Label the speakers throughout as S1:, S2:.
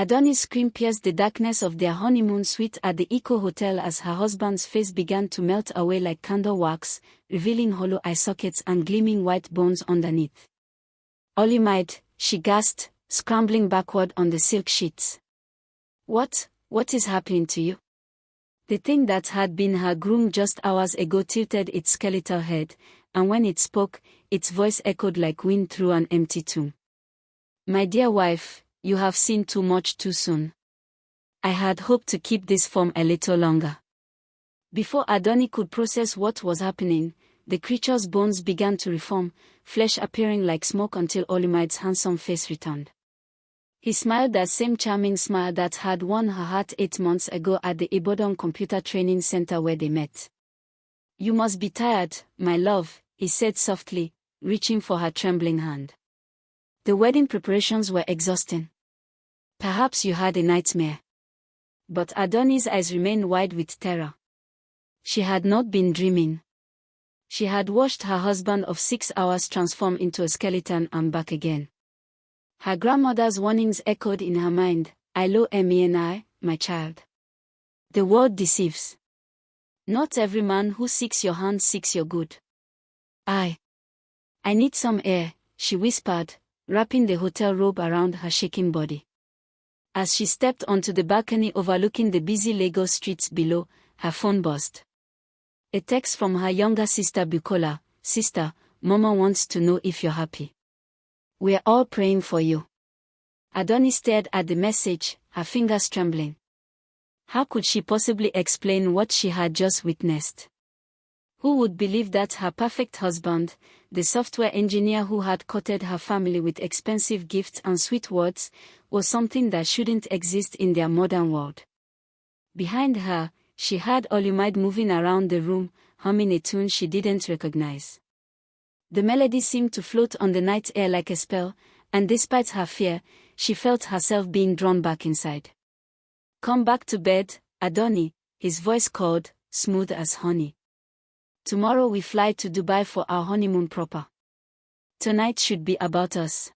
S1: Adunni's scream pierced the darkness of their honeymoon suite at the Eco Hotel as her husband's face began to melt away like candle wax, revealing hollow eye sockets and gleaming white bones underneath. "Olumide," she gasped, scrambling backward on the silk sheets. What is happening to you?" The thing that had been her groom just hours ago tilted its skeletal head, and when it spoke, its voice echoed like wind through an empty tomb. "My dear wife, you have seen too much too soon. I had hoped to keep this form a little longer." Before Adunni could process what was happening, the creature's bones began to reform, flesh appearing like smoke until Olumide's handsome face returned. He smiled that same charming smile that had won her heart 8 months ago at the Ibadan Computer Training Center where they met. "You must be tired, my love," he said softly, reaching for her trembling hand. "The wedding preparations were exhausting. Perhaps you had a nightmare." But Adunni's eyes remained wide with terror. She had not been dreaming. She had watched her husband of 6 hours transform into a skeleton and back again. Her grandmother's warnings echoed in her mind, "Ayé Ló M'Ẹni, my child. The world deceives. Not every man who seeks your hand seeks your good." I need some air," she whispered, wrapping the hotel robe around her shaking body. As she stepped onto the balcony overlooking the busy Lagos streets below, her phone buzzed. A text from her younger sister Bukola. "Sister, Mama wants to know if you're happy. We're all praying for you." Adunni stared at the message, her fingers trembling. How could she possibly explain what she had just witnessed? Who would believe that her perfect husband, the software engineer who had courted her family with expensive gifts and sweet words, was something that shouldn't exist in their modern world? Behind her, she heard Olumide moving around the room, humming a tune she didn't recognize. The melody seemed to float on the night air like a spell, and despite her fear, she felt herself being drawn back inside. "Come back to bed, Adunni," his voice called, smooth as honey. "Tomorrow we fly to Dubai for our honeymoon proper. Tonight should be about us."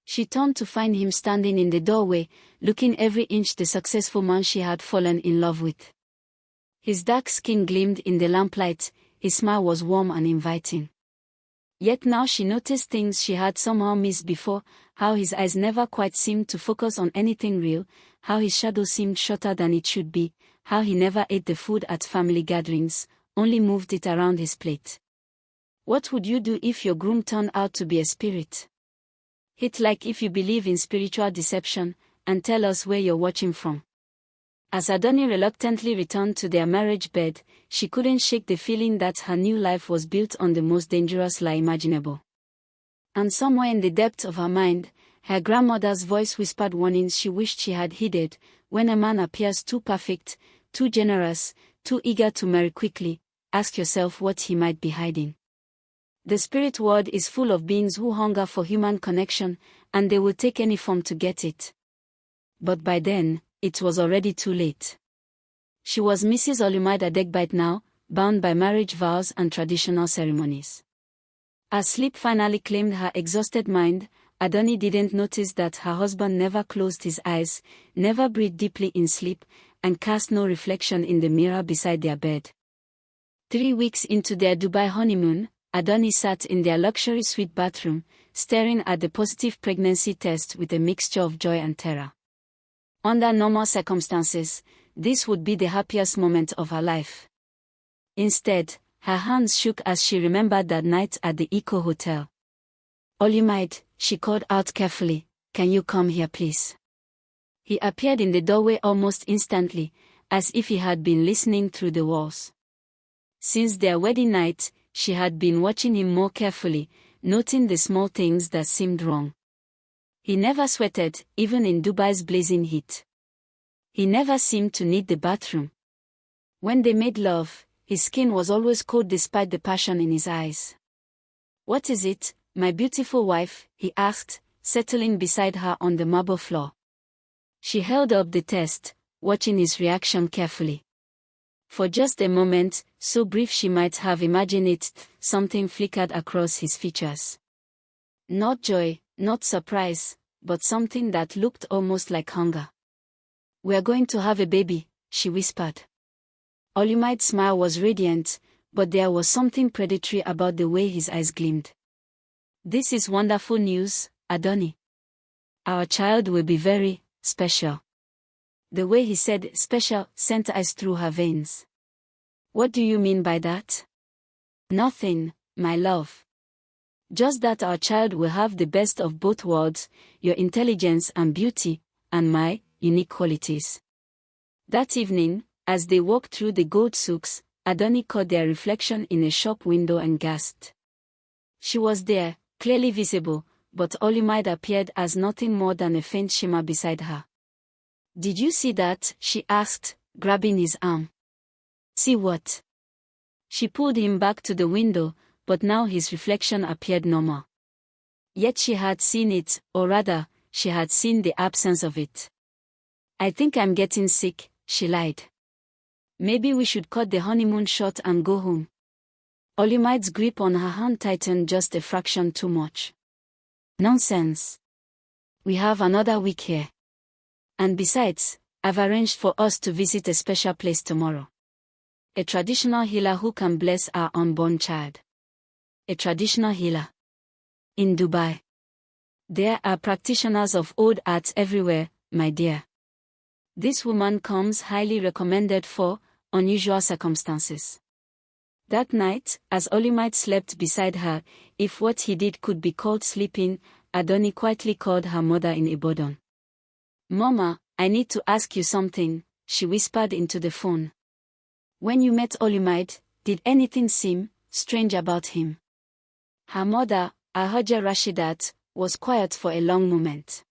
S1: She turned to find him standing in the doorway, looking every inch the successful man she had fallen in love with. His dark skin gleamed in the lamplight, his smile was warm and inviting. Yet now she noticed things she had somehow missed before, how his eyes never quite seemed to focus on anything real, how his shadow seemed shorter than it should be, how he never ate the food at family gatherings, only moved it around his plate. What would you do if your groom turned out to be a spirit? Hit like if you believe in spiritual deception, and tell us where you're watching from. As Adunni reluctantly returned to their marriage bed, she couldn't shake the feeling that her new life was built on the most dangerous lie imaginable. And somewhere in the depths of her mind, her grandmother's voice whispered warnings she wished she had heeded. When a man appears too perfect, too generous, too eager to marry quickly, ask yourself what he might be hiding. The spirit world is full of beings who hunger for human connection, and they will take any form to get it. But by then, it was already too late. She was Mrs. Olumide Adegbite now, bound by marriage vows and traditional ceremonies. As sleep finally claimed her exhausted mind, Adunni didn't notice that her husband never closed his eyes, never breathed deeply in sleep, and cast no reflection in the mirror beside their bed. 3 weeks into their Dubai honeymoon, Adunni sat in their luxury suite bathroom, staring at the positive pregnancy test with a mixture of joy and terror. Under normal circumstances, this would be the happiest moment of her life. Instead, her hands shook as she remembered that night at the Eco Hotel. "Olumide," she called out carefully, "can you come here please?" He appeared in the doorway almost instantly, as if he had been listening through the walls. Since their wedding night, she had been watching him more carefully, noting the small things that seemed wrong. He never sweated, even in Dubai's blazing heat. He never seemed to need the bathroom. When they made love, his skin was always cold despite the passion in his eyes. "What is it, my beautiful wife?" he asked, settling beside her on the marble floor. She held up the test, watching his reaction carefully. For just a moment, so brief she might have imagined it, something flickered across his features. Not joy, not surprise, but something that looked almost like hunger. "We're going to have a baby," she whispered. Olumide's smile was radiant, but there was something predatory about the way his eyes gleamed. "This is wonderful news, Adunni. Our child will be very special." The way he said special sent ice through her veins. "What do you mean by that?" "Nothing, my love. Just that our child will have the best of both worlds, your intelligence and beauty, and my unique qualities." That evening, as they walked through the gold souks, Adunni caught their reflection in a shop window and gasped. She was there, clearly visible, but Olumide appeared as nothing more than a faint shimmer beside her. "Did you see that?" she asked, grabbing his arm. "See what?" She pulled him back to the window, but now his reflection appeared normal. Yet she had seen it, or rather, she had seen the absence of it. "I think I'm getting sick," she lied. "Maybe we should cut the honeymoon short and go home." Olumide's grip on her hand tightened just a fraction too much. "Nonsense. We have another week here. And besides, I've arranged for us to visit a special place tomorrow. A traditional healer who can bless our unborn child." "A traditional healer? In Dubai?" "There are practitioners of old arts everywhere, my dear. This woman comes highly recommended for unusual circumstances." That night, as Olumide slept beside her, if what he did could be called sleeping, Adunni quietly called her mother in Ibadan. "Mama, I need to ask you something," she whispered into the phone. "When you met Olumide, did anything seem strange about him?" Her mother, Alhaja Rashidat, was quiet for a long moment.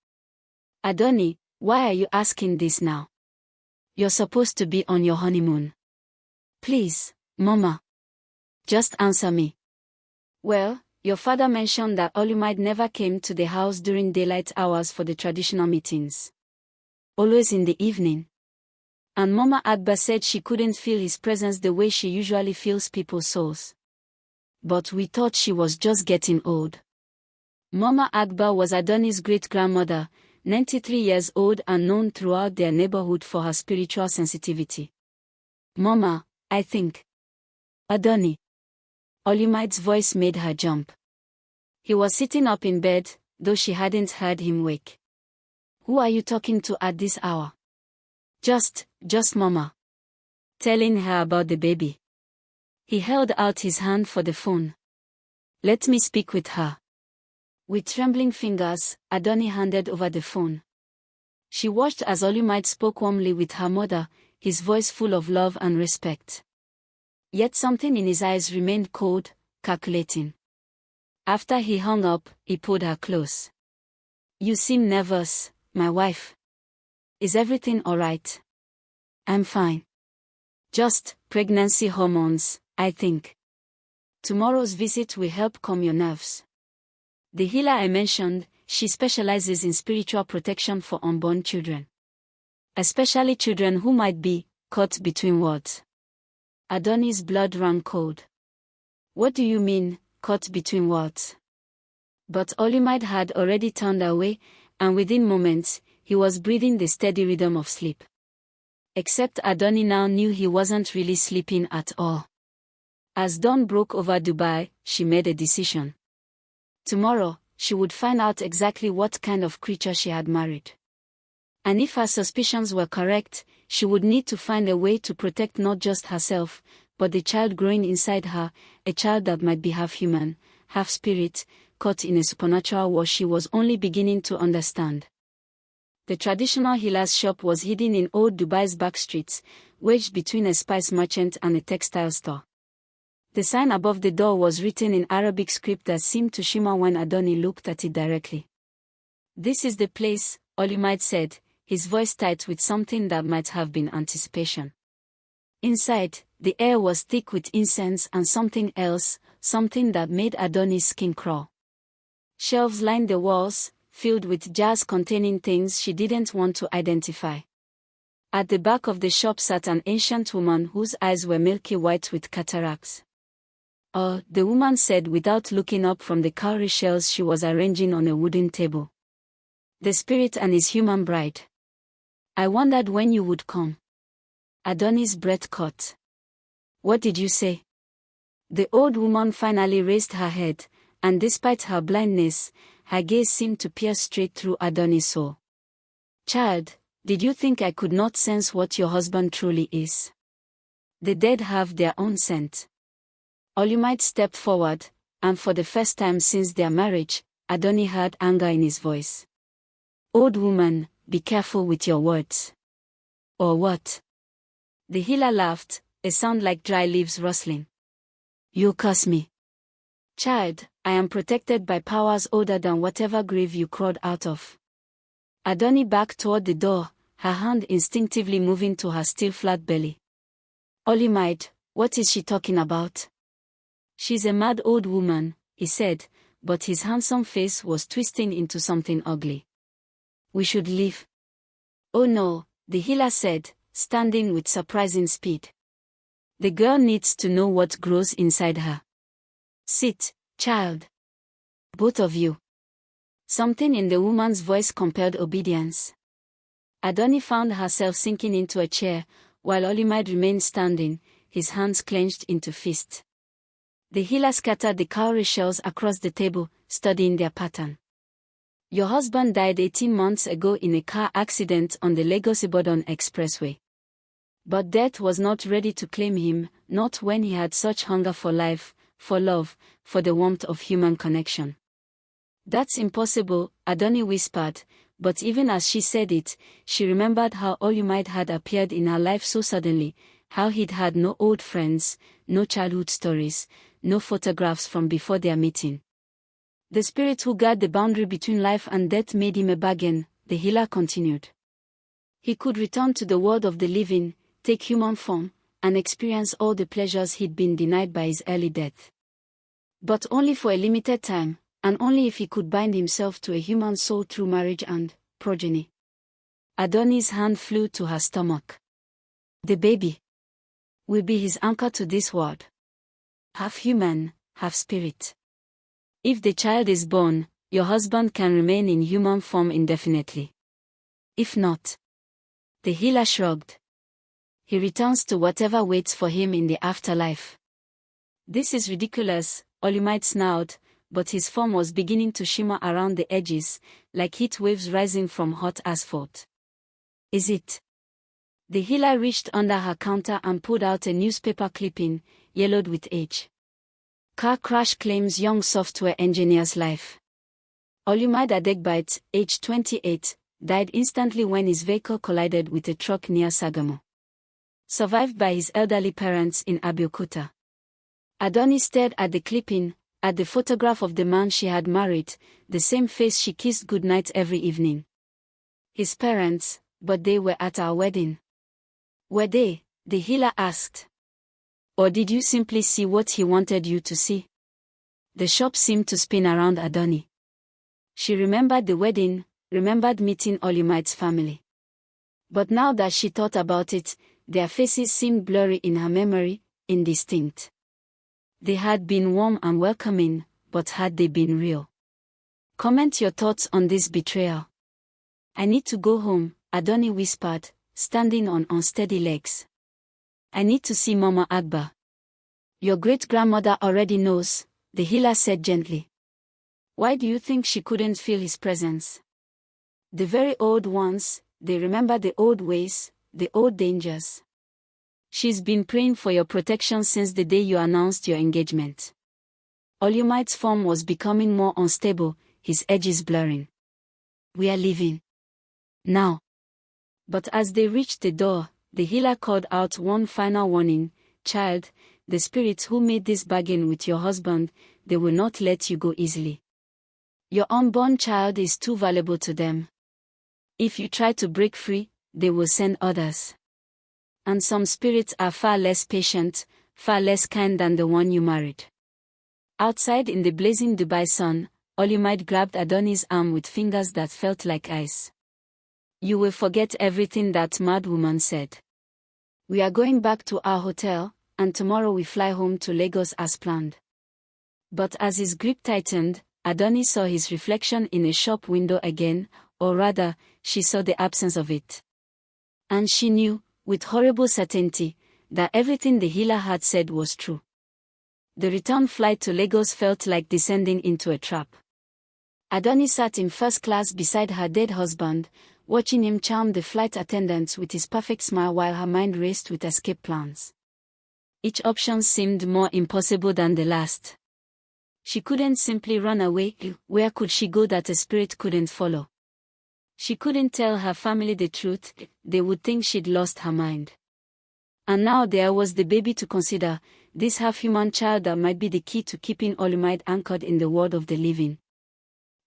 S1: "Adunni, why are you asking this now? You're supposed to be on your honeymoon. Please, Mama. Just answer me." "Well, your father mentioned that Olumide never came to the house during daylight hours for the traditional meetings. Always in the evening. And Mama Agba said she couldn't feel his presence the way she usually feels people's souls. But we thought she was just getting old." Mama Agba was Adunni's great-grandmother, 93 years old and known throughout their neighborhood for her spiritual sensitivity. "Mama, I think." "Adunni." Olumide's voice made her jump. He was sitting up in bed, though she hadn't heard him wake. "Who are you talking to at this hour?" Just Mama. Telling her about the baby." He held out his hand for the phone. "Let me speak with her." With trembling fingers, Adunni handed over the phone. She watched as Olumide spoke warmly with her mother, his voice full of love and respect. Yet something in his eyes remained cold, calculating. After he hung up, he pulled her close. "You seem nervous, my wife. Is everything all right?" "I'm fine. Just pregnancy hormones, I think. Tomorrow's visit will help calm your nerves." The healer I mentioned, she specializes in spiritual protection for unborn children. Especially children who might be caught between worlds. Adunni's blood ran cold. "What do you mean, caught between worlds?" But Olumide had already turned away, and within moments, he was breathing the steady rhythm of sleep. Except Adunni now knew he wasn't really sleeping at all. As dawn broke over Dubai, she made a decision. Tomorrow, she would find out exactly what kind of creature she had married. And if her suspicions were correct, she would need to find a way to protect not just herself, but the child growing inside her, a child that might be half human, half spirit, caught in a supernatural war she was only beginning to understand. The traditional healer's shop was hidden in old Dubai's back streets, wedged between a spice merchant and a textile store. The sign above the door was written in Arabic script that seemed to shimmer when Adunni looked at it directly. "This is the place," Olumide said, his voice tight with something that might have been anticipation. Inside, the air was thick with incense and something else, something that made Adunni's skin crawl. Shelves lined the walls, filled with jars containing things she didn't want to identify. At the back of the shop sat an ancient woman whose eyes were milky white with cataracts. "Oh," the woman said without looking up from the cowrie shells she was arranging on a wooden table. The spirit and his human bride. I wondered when you would come. Adunni's breath caught. What did you say? The old woman finally raised her head, and despite her blindness, her gaze seemed to pierce straight through Adunni's soul. Child, did you think I could not sense what your husband truly is? The dead have their own scent. Olumide stepped forward, and for the first time since their marriage, Adunni heard anger in his voice. Old woman, be careful with your words. Or what? The healer laughed, a sound like dry leaves rustling. You curse me. Child, I am protected by powers older than whatever grave you crawled out of. Adunni backed toward the door, her hand instinctively moving to her still flat belly. Olumide, what is she talking about? She's a mad old woman, he said, but his handsome face was twisting into something ugly. We should leave. Oh no, the healer said, standing with surprising speed. The girl needs to know what grows inside her. Sit, child. Both of you. Something in the woman's voice compelled obedience. Adunni found herself sinking into a chair, while Olumide remained standing, his hands clenched into fists. The healer scattered the cowrie shells across the table, studying their pattern. Your husband died 18 months ago in a car accident on the Lagos-Ibadan Expressway. But death was not ready to claim him, not when he had such hunger for life, for love, for the warmth of human connection. That's impossible, Adunni whispered, but even as she said it, she remembered how Olumide had appeared in her life so suddenly, how he'd had no old friends, no childhood stories, no photographs from before their meeting. The spirit who guard the boundary between life and death made him a bargain, the healer continued. He could return to the world of the living, take human form, and experience all the pleasures he'd been denied by his early death. But only for a limited time, and only if he could bind himself to a human soul through marriage and progeny. Adunni's hand flew to her stomach. The baby will be his anchor to this world. Half human, half spirit. If the child is born, your husband can remain in human form indefinitely. If not, the healer shrugged. He returns to whatever waits for him in the afterlife. This is ridiculous, Olumide snarled, but his form was beginning to shimmer around the edges, like heat waves rising from hot asphalt. Is it? The healer reached under her counter and pulled out a newspaper clipping, yellowed with age. Car crash claims young software engineer's life. Olumide Adegbite, age 28, died instantly when his vehicle collided with a truck near Sagamu. Survived by his elderly parents in Abeokuta. Adunni stared at the clipping, at the photograph of the man she had married, the same face she kissed goodnight every evening. His parents, but they were at our wedding. Were they? The healer asked. Or did you simply see what he wanted you to see? The shop seemed to spin around Adunni. She remembered the wedding, remembered meeting Olumide's family. But now that she thought about it, their faces seemed blurry in her memory, indistinct. They had been warm and welcoming, but had they been real? Comment your thoughts on this betrayal. I need to go home, Adunni whispered, standing on unsteady legs. I need to see Mama Agba. Your great-grandmother already knows, the healer said gently. Why do you think she couldn't feel his presence? The very old ones, they remember the old ways, the old dangers. She's been praying for your protection since the day you announced your engagement. Olumide's form was becoming more unstable, his edges blurring. We are leaving. Now. But as they reached the door, the healer called out one final warning, child, the spirits who made this bargain with your husband, they will not let you go easily. Your unborn child is too valuable to them. If you try to break free, they will send others. And some spirits are far less patient, far less kind than the one you married. Outside in the blazing Dubai sun, Olumide grabbed Adunni's arm with fingers that felt like ice. You will forget everything that mad woman said. We are going back to our hotel, and tomorrow we fly home to Lagos as planned. But as his grip tightened, Adunni saw his reflection in a shop window again, or rather, she saw the absence of it. And she knew, with horrible certainty, that everything the healer had said was true. The return flight to Lagos felt like descending into a trap. Adunni sat in first class beside her dead husband, watching him charm the flight attendants with his perfect smile while her mind raced with escape plans. Each option seemed more impossible than the last. She couldn't simply run away. Where could she go that a spirit couldn't follow? She couldn't tell her family the truth, they would think she'd lost her mind. And now there was the baby to consider, this half-human child that might be the key to keeping Olumide anchored in the world of the living.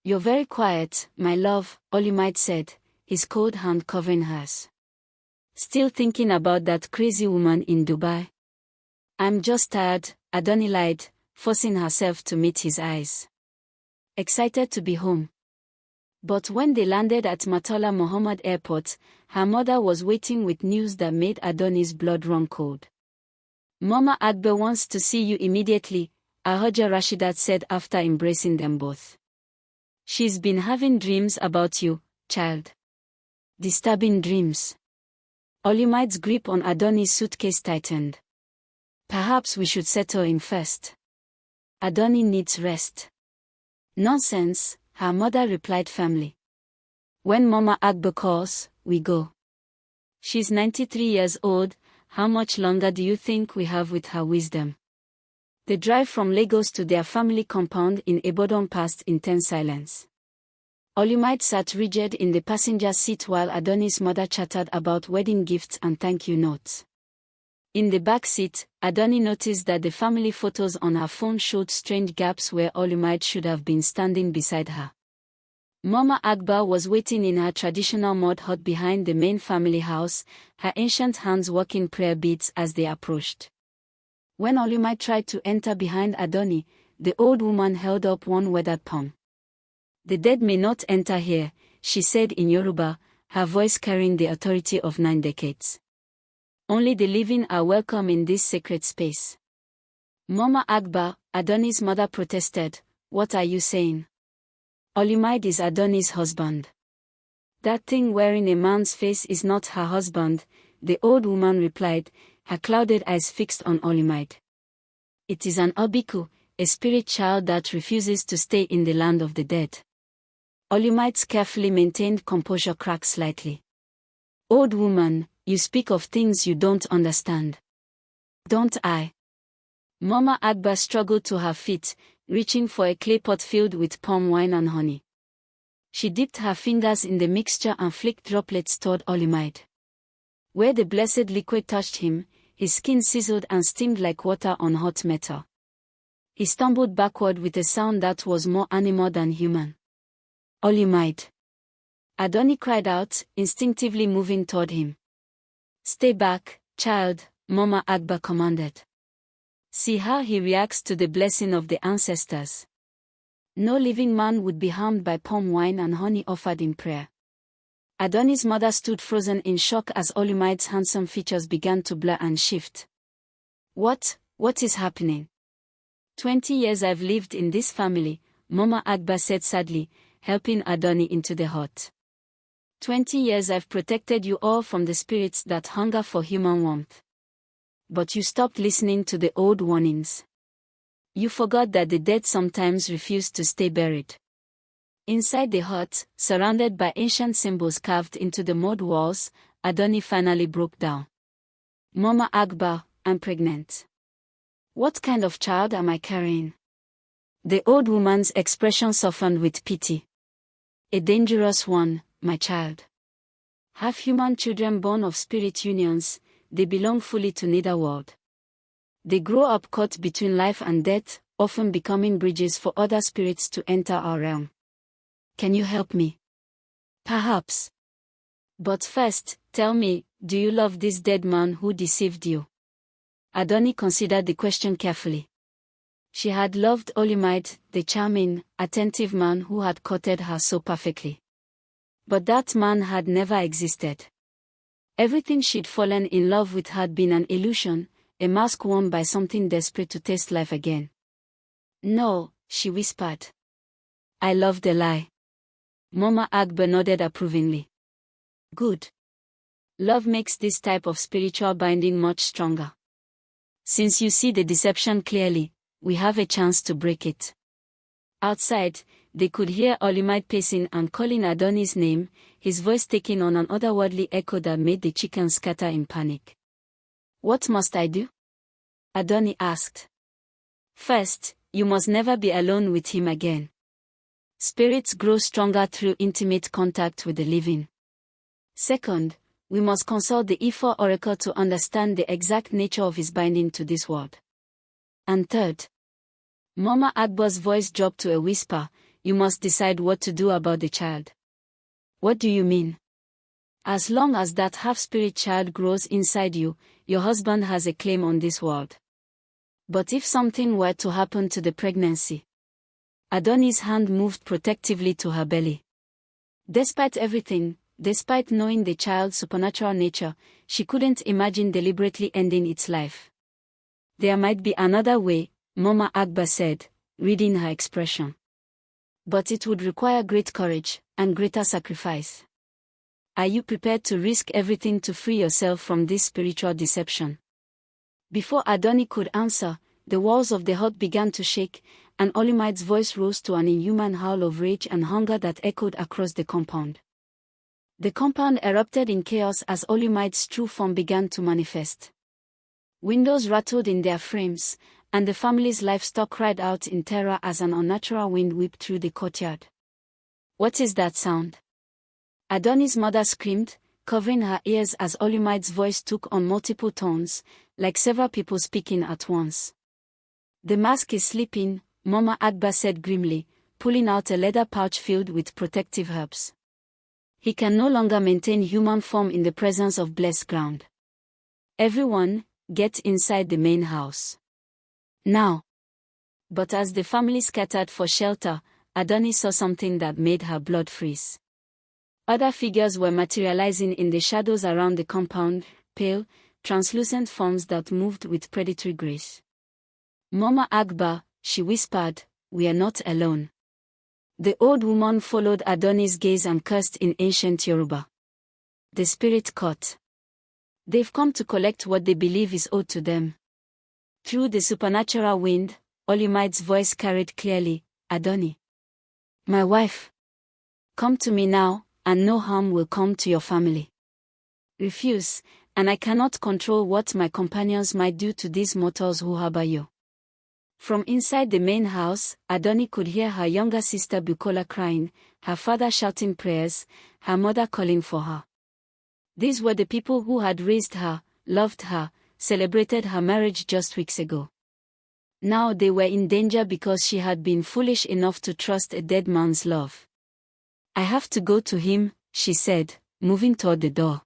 S1: "You're very quiet, my love," Olumide said, his cold hand covering hers. "Still thinking about that crazy woman in Dubai?" "I'm just tired," Adunni lied, forcing herself to meet his eyes. Excited to be home. But when they landed at Murtala Muhammad Airport, her mother was waiting with news that made Adunni's blood run cold. "Mama Agbe wants to see you immediately," Ahoja Rashidat said after embracing them both. "She's been having dreams about you, child." Disturbing dreams. Olumide's grip on Adunni's suitcase tightened. "Perhaps we should settle in first. Adunni needs rest." "Nonsense," her mother replied firmly. "When Mama Agbe calls, we go. She's 93 years old, how much longer do you think we have with her wisdom?" The drive from Lagos to their family compound in Ibadan passed in tense silence. Olumide sat rigid in the passenger seat while Adunni's mother chattered about wedding gifts and thank you notes. In the back seat, Adunni noticed that the family photos on her phone showed strange gaps where Olumide should have been standing beside her. Mama Agba was waiting in her traditional mud hut behind the main family house, her ancient hands working prayer beads as they approached. When Olumide tried to enter behind Adunni, the old woman held up one weathered palm. "The dead may not enter here," she said in Yoruba, her voice carrying the authority of 9 decades. "Only the living are welcome in this sacred space." "Mama Agba," Adunni's mother protested, "what are you saying? Olumide is Adunni's husband. That thing wearing a man's face is not her husband," the old woman replied, her clouded eyes fixed on Olumide. "It is an obiku, a spirit child that refuses to stay in the land of the dead." Olumide's carefully maintained composure cracked slightly. "Old woman, you speak of things you don't understand. Don't I?" Mama Agba struggled to her feet, reaching for a clay pot filled with palm wine and honey. She dipped her fingers in the mixture and flicked droplets toward Olumide. Where the blessed liquid touched him, his skin sizzled and steamed like water on hot metal. He stumbled backward with a sound that was more animal than human. "Olumide!" Adunni cried out, instinctively moving toward him. "Stay back, child," Mama Agba commanded. "See how he reacts to the blessing of the ancestors. No living man would be harmed by palm wine and honey offered in prayer." Adunni's mother stood frozen in shock as Olumide's handsome features began to blur and shift. What is happening?" 20 years I've lived in this family," Mama Agba said sadly, helping Adunni into the hut. 20 years I've protected you all from the spirits that hunger for human warmth. But you stopped listening to the old warnings. You forgot that the dead sometimes refuse to stay buried." Inside the hut, surrounded by ancient symbols carved into the mud walls, Adunni finally broke down. "Mama Agba, I'm pregnant. What kind of child am I carrying?" The old woman's expression softened with pity. "A dangerous one, my child. Half-human children born of spirit unions, they belong fully to neither world. They grow up caught between life and death, often becoming bridges for other spirits to enter our realm. Can you help me?" "Perhaps. But first, tell me, do you love this dead man who deceived you?" Adunni considered the question carefully. She had loved Olumide, the charming, attentive man who had courted her so perfectly. But that man had never existed. Everything she'd fallen in love with had been an illusion, a mask worn by something desperate to taste life again. "No," she whispered. "I love the lie. Mama Agba nodded approvingly. Good. Love makes this type of spiritual binding much stronger. Since you see the deception clearly, we have a chance to break it. Outside, they could hear Olumide pacing and calling Adunni's name, his voice taking on an otherworldly echo that made the chickens scatter in panic. What must I do? Adunni asked. First, you must never be alone with him again. Spirits grow stronger through intimate contact with the living. Second, we must consult the Ifa oracle to understand the exact nature of his binding to this world. And third, Mama Agba's voice dropped to a whisper, you must decide what to do about the child. What do you mean? As long as that half-spirit child grows inside you, your husband has a claim on this world. But if something were to happen to the pregnancy? Adunni's hand moved protectively to her belly. Despite everything, despite knowing the child's supernatural nature, she couldn't imagine deliberately ending its life. There might be another way, Mama Agba said, reading her expression. But it would require great courage, and greater sacrifice. Are you prepared to risk everything to free yourself from this spiritual deception? Before Adunni could answer, the walls of the hut began to shake, and Olumide's voice rose to an inhuman howl of rage and hunger that echoed across the compound. The compound erupted in chaos as Olumide's true form began to manifest. Windows rattled in their frames, and the family's livestock cried out in terror as an unnatural wind whipped through the courtyard. What is that sound? Adunni's mother screamed, covering her ears as Olumide's voice took on multiple tones, like several people speaking at once. The mask is sleeping, Mama Agba said grimly, pulling out a leather pouch filled with protective herbs. He can no longer maintain human form in the presence of blessed ground. Everyone, get inside the main house. Now. But as the family scattered for shelter, Adunni saw something that made her blood freeze. Other figures were materializing in the shadows around the compound, pale, translucent forms that moved with predatory grace. Mama Agba, she whispered, we are not alone. The old woman followed Adunni's gaze and cursed in ancient Yoruba. The spirit caught. They've come to collect what they believe is owed to them. Through the supernatural wind, Olumide's voice carried clearly, Adunni. My wife. Come to me now, and no harm will come to your family. Refuse, and I cannot control what my companions might do to these mortals who harbor you. From inside the main house, Adunni could hear her younger sister Bukola crying, her father shouting prayers, her mother calling for her. These were the people who had raised her, loved her, celebrated her marriage just weeks ago. Now they were in danger because she had been foolish enough to trust a dead man's love. I have to go to him, she said, moving toward the door.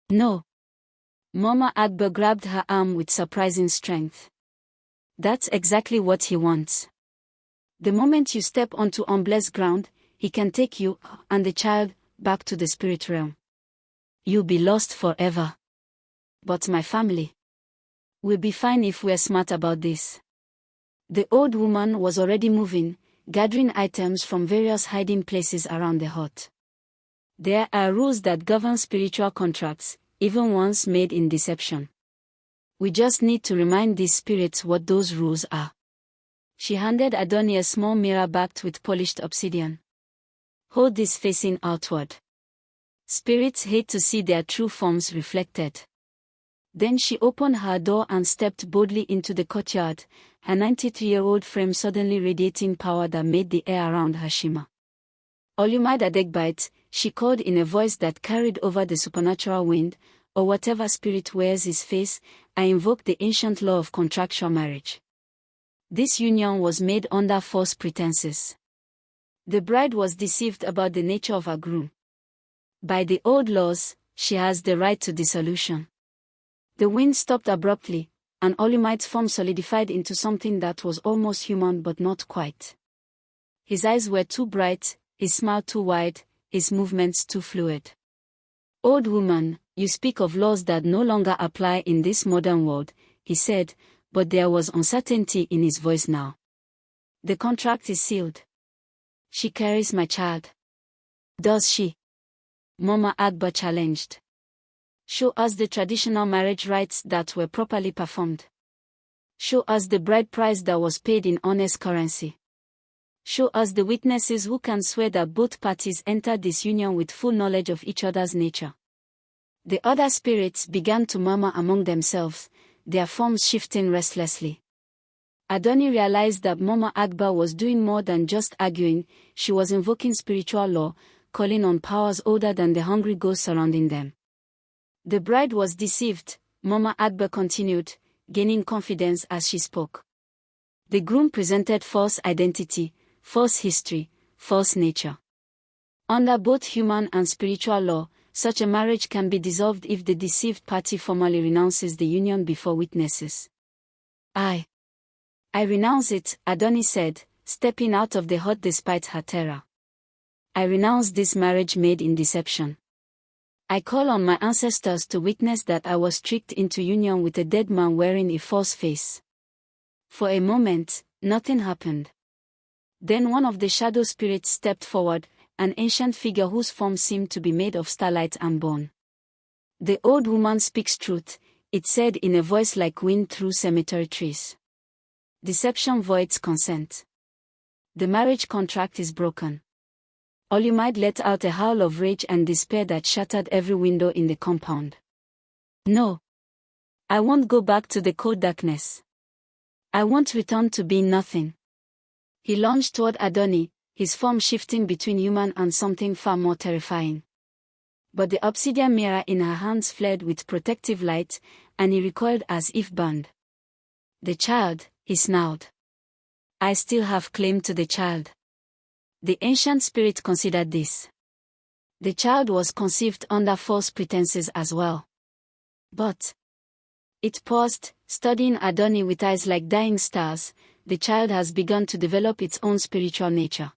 S1: No. Mama Agba grabbed her arm with surprising strength. That's exactly what he wants. The moment you step onto unblessed ground, he can take you, and the child, back to the spirit realm. You'll be lost forever. But my family. We'll be fine if we're smart about this. The old woman was already moving, gathering items from various hiding places around the hut. There are rules that govern spiritual contracts, even ones made in deception. We just need to remind these spirits what those rules are. She handed Adunni a small mirror backed with polished obsidian. Hold this facing outward. Spirits hate to see their true forms reflected. Then she opened her door and stepped boldly into the courtyard, her 93-year-old frame suddenly radiating power that made the air around her shimmer. Olumide Adegbite, she called in a voice that carried over the supernatural wind, or whatever spirit wears his face, I invoke the ancient law of contractual marriage. This union was made under false pretenses. The bride was deceived about the nature of her groom. By the old laws, she has the right to dissolution. The wind stopped abruptly, and Olumide's form solidified into something that was almost human but not quite. His eyes were too bright, his smile too wide, his movements too fluid. Old woman, you speak of laws that no longer apply in this modern world, he said, but there was uncertainty in his voice now. The contract is sealed. She carries my child. Does she? Mama Agba challenged. Show us the traditional marriage rites that were properly performed. Show us the bride price that was paid in honest currency. Show us the witnesses who can swear that both parties entered this union with full knowledge of each other's nature. The other spirits began to murmur among themselves, their forms shifting restlessly. Adunni realized that Mama Agba was doing more than just arguing. She was invoking spiritual law, calling on powers older than the hungry ghosts surrounding them. The bride was deceived, Mama Agba continued, gaining confidence as she spoke. The groom presented false identity, false history, false nature. Under both human and spiritual law, such a marriage can be dissolved if the deceived party formally renounces the union before witnesses. I renounce it, Adunni said, stepping out of the hut despite her terror. I renounce this marriage made in deception. I call on my ancestors to witness that I was tricked into union with a dead man wearing a false face. For a moment, nothing happened. Then one of the shadow spirits stepped forward, an ancient figure whose form seemed to be made of starlight and bone. The old woman speaks truth, it said in a voice like wind through cemetery trees. Deception voids consent. The marriage contract is broken. Olumide let out a howl of rage and despair that shattered every window in the compound. No. I won't go back to the cold darkness. I won't return to being nothing. He lunged toward Adunni, his form shifting between human and something far more terrifying. But the obsidian mirror in her hands flared with protective light, and he recoiled as if burned. The child, he snarled. I still have claim to the child. The ancient spirit considered this. The child was conceived under false pretenses as well. But it paused, studying Adunni with eyes like dying stars. The child has begun to develop its own spiritual nature.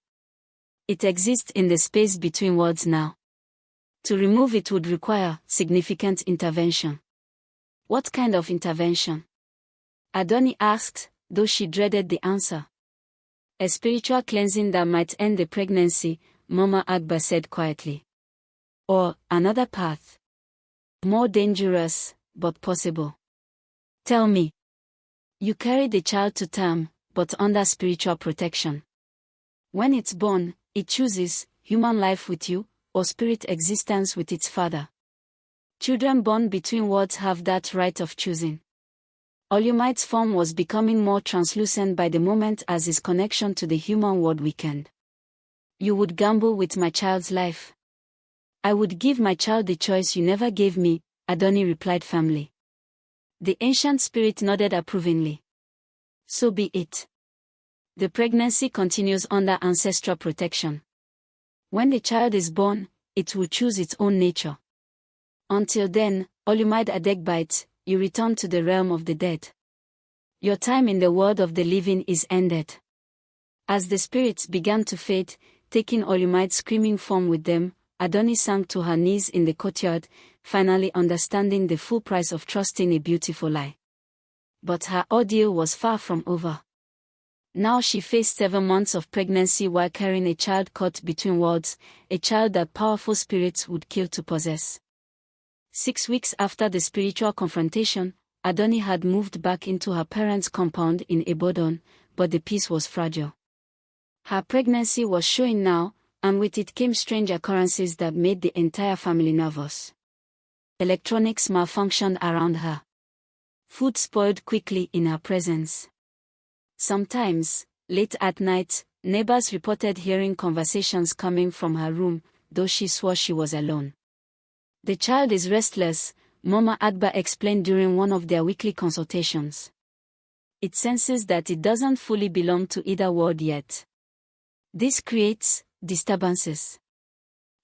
S1: It exists in the space between worlds now. To remove it would require significant intervention. What kind of intervention? Adunni asked, though she dreaded the answer. A spiritual cleansing that might end the pregnancy, Mama Agba said quietly. Or another path. More dangerous, but possible. Tell me. You carry the child to term, but under spiritual protection. When it's born, it chooses human life with you, or spirit existence with its father. Children born between worlds have that right of choosing. Olumide's form was becoming more translucent by the moment as his connection to the human world weakened. You would gamble with my child's life. I would give my child the choice you never gave me, Adunni replied firmly. The ancient spirit nodded approvingly. So be it. The pregnancy continues under ancestral protection. When the child is born, it will choose its own nature. Until then, Olumide Adegbite, you return to the realm of the dead. Your time in the world of the living is ended. As the spirits began to fade, taking Olumide's screaming form with them, Adunni sank to her knees in the courtyard, finally understanding the full price of trusting a beautiful lie. But her ordeal was far from over. Now she faced 7 months of pregnancy while carrying a child caught between worlds, a child that powerful spirits would kill to possess. 6 weeks after the spiritual confrontation, Adunni had moved back into her parents' compound in Ibadan, but the peace was fragile. Her pregnancy was showing now, and with it came strange occurrences that made the entire family nervous. Electronics malfunctioned around her. Food spoiled quickly in her presence. Sometimes, late at night, neighbors reported hearing conversations coming from her room, though she swore she was alone. The child is restless, Mama Agba explained during one of their weekly consultations. It senses that it doesn't fully belong to either world yet. This creates disturbances.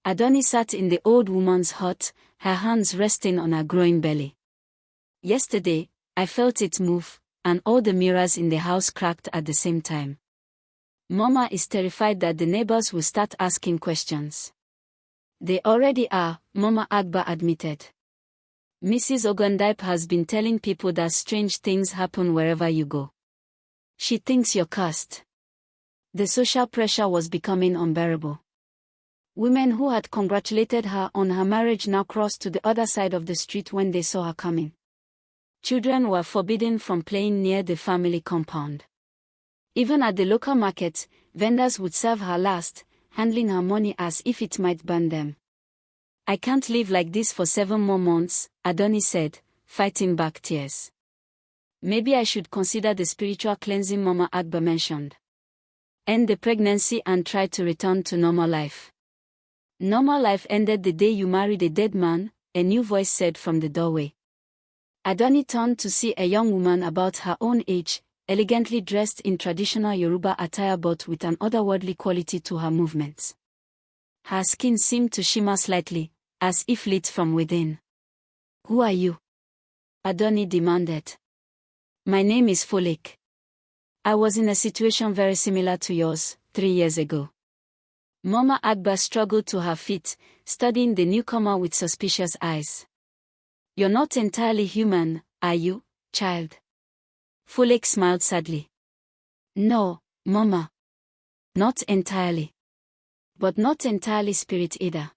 S1: Adunni sat in the old woman's hut, her hands resting on her growing belly. Yesterday, I felt it move, and all the mirrors in the house cracked at the same time. Mama is terrified that the neighbors will start asking questions. They already are, Mama Agba admitted. Mrs. Ogundipe has been telling people that strange things happen wherever you go. She thinks you're cursed. The social pressure was becoming unbearable. Women who had congratulated her on her marriage now crossed to the other side of the street when they saw her coming. Children were forbidden from playing near the family compound. Even at the local market, vendors would serve her last, handling her money as if it might burn them. "I can't live like this for 7 more months," Adunni said, fighting back tears. "Maybe I should consider the spiritual cleansing Mama Agba mentioned. End the pregnancy and try to return to normal life." "Normal life ended the day you married a dead man," a new voice said from the doorway. Adunni turned to see a young woman about her own age, elegantly dressed in traditional Yoruba attire but with an otherworldly quality to her movements. Her skin seemed to shimmer slightly, as if lit from within. "Who are you?" Adunni demanded. "My name is Folklore. I was in a situation very similar to yours, 3 years ago." Mama Agba struggled to her feet, studying the newcomer with suspicious eyes. "You're not entirely human, are you, child?" Folklore smiled sadly. "No, Mama. Not entirely. But not entirely spirit either.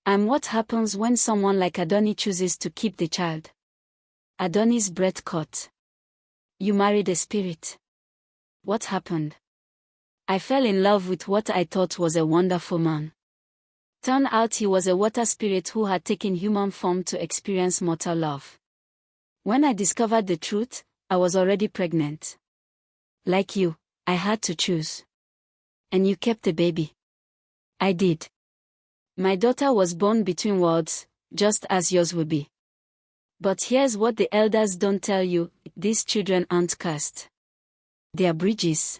S1: I'm what happens when someone like Adunni chooses to keep the child." Adunni's breath caught. "You married a spirit. What happened?" "I fell in love with what I thought was a wonderful man. Turned out he was a water spirit who had taken human form to experience mortal love. When I discovered the truth, I was already pregnant. Like you, I had to choose. And you kept the baby." "I did. My daughter was born between worlds, just as yours will be. But here's what the elders don't tell you: these children aren't cursed. They are bridges.